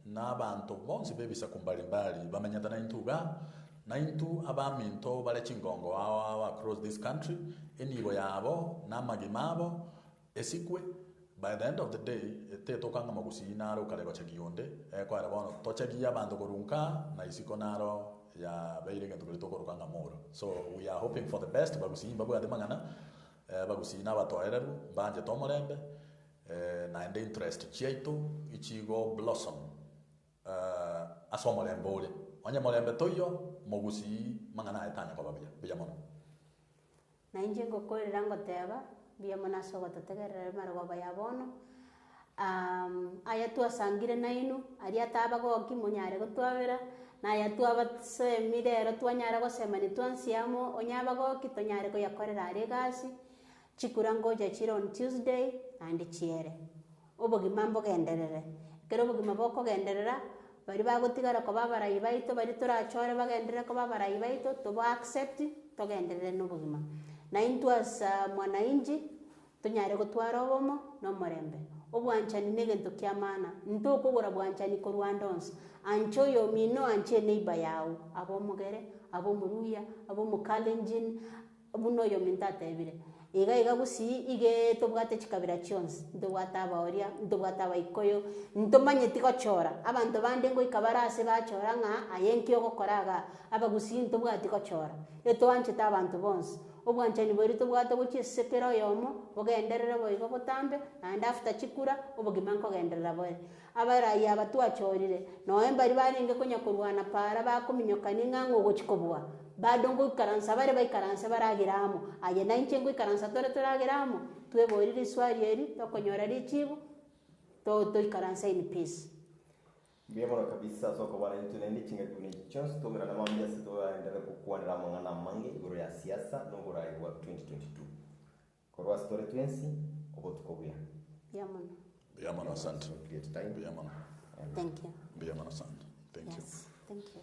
na abantu bonsi bebisa kumbali mbali bamenyata na intuga na intu abaminto bale chingongo awa across this country enibo yabo na magimabo esikwe. By the end of the day, te tokanga magusi naro kalego chagionde kwa rabono tochagia abantu korunka na isiko naro ya beire ngento kolito korukanga moro. So we are hoping for the best bagusi babu ademangana bagusi na batoereru banje tomolembe na ende interest chieto ichigo blossom asomolembe ole onye molembe toyo mogusi mangana etanya kwa babya bijamono na injengo kolera ngoteba biamona sogo totegerere margo bayabono aya twasangire nainu ari atabago kimunyare gotwabera na aya twabatsemire ero twanyara gosema ni twansiamo onyabago kitonyare ko yakorera ari gasi chikurango ja chiro on Tuesday and chiere obogima mbogenderere kero obogima boko genderera bari bagotigara ko babarayi baito bari turachore bagenderere ko babarayi baito to accept to genderere no bogima na intwas mwananchi tunyare gutwara obomo no morembe obwanchani negento kyamana ntokugura bwanchani ko Rwandons ancho yo mino anche neighbor yawo abo mugere abo muruya abo mukalenjin buno yo mintatebire iga gusi ige tobwate chikabira chons ndobwata baoria ndobwata baikoyo ntomanye tikochora abantu bande ngo ikabarase bachora nga ayenki ogokoraga abagusi ntobwate kochora eto anche ta abantu bonse obwanchani bori tobwata gochisekero yomo bogenderera boigo botambe and after chikura obogima nkogenderera boe abarayi abatwachorire noembari baringe konyakurwana para bakominyokani ngango gochikobwa badongo ikaransa bare baikaransa baragiramo aye nainche ikaransa toragiramo tweborire swari eri tokonyora richibu to ikaransa in peace. Biamo kabisa soko bana tunaende chinga kuni chance tomera na mamia sito endelea kukuanira mangana mange igoro ya siasa no Oborai wa 2022 Korwa story twensi obotukobuya. Yaman. Biyamana asante. Create time. Biyamana. Thank you. Biyamana asante. Thank you. Yes. Thank you.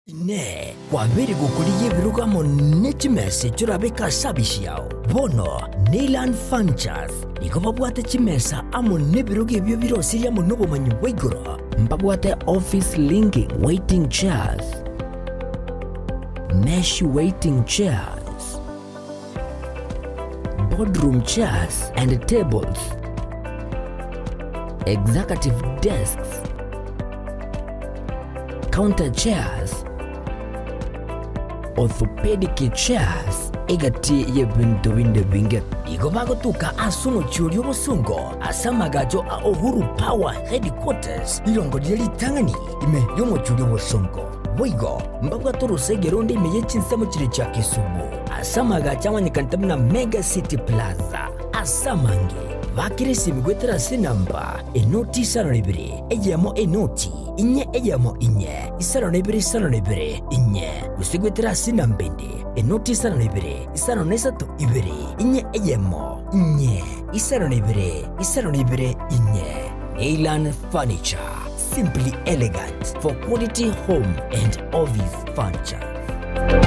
Ne kwabere gukuriye birugamo n'ikimese kirabeka sabisi yawe bono Neyland Furnitures niko babwate kimesa amo n'ebiruga ebyo birosirya mu n'obumanyi bw'igoro mbabwate office linking waiting chairs, mesh waiting chairs, boardroom chairs and tables, executive desks, counter chairs, orthopedic chairs egati y'ebintu binde binge igo bagotuka asuno cyuri obusungo asamagajo a Uhuru Power Headquarters irongo ly'itangani ime yomo cyuri obusungo boigo mbabwa torusegero ndi ime yechinsamo kire cya Kisumu asamaga cyamanyikanta na Mega City Plaza asamange bakirisi imigwetera sinamba enoti isano n'ibiri ejyamo enoti inye ejyamo inye isano n'ibiri inye usigwetera sinambende enoti isano n'ibiri isano n'esatu ibiri inye ejyamo inye isano n'ibiri inye. Neyland Furniture, simply elegant for quality home and office furniture.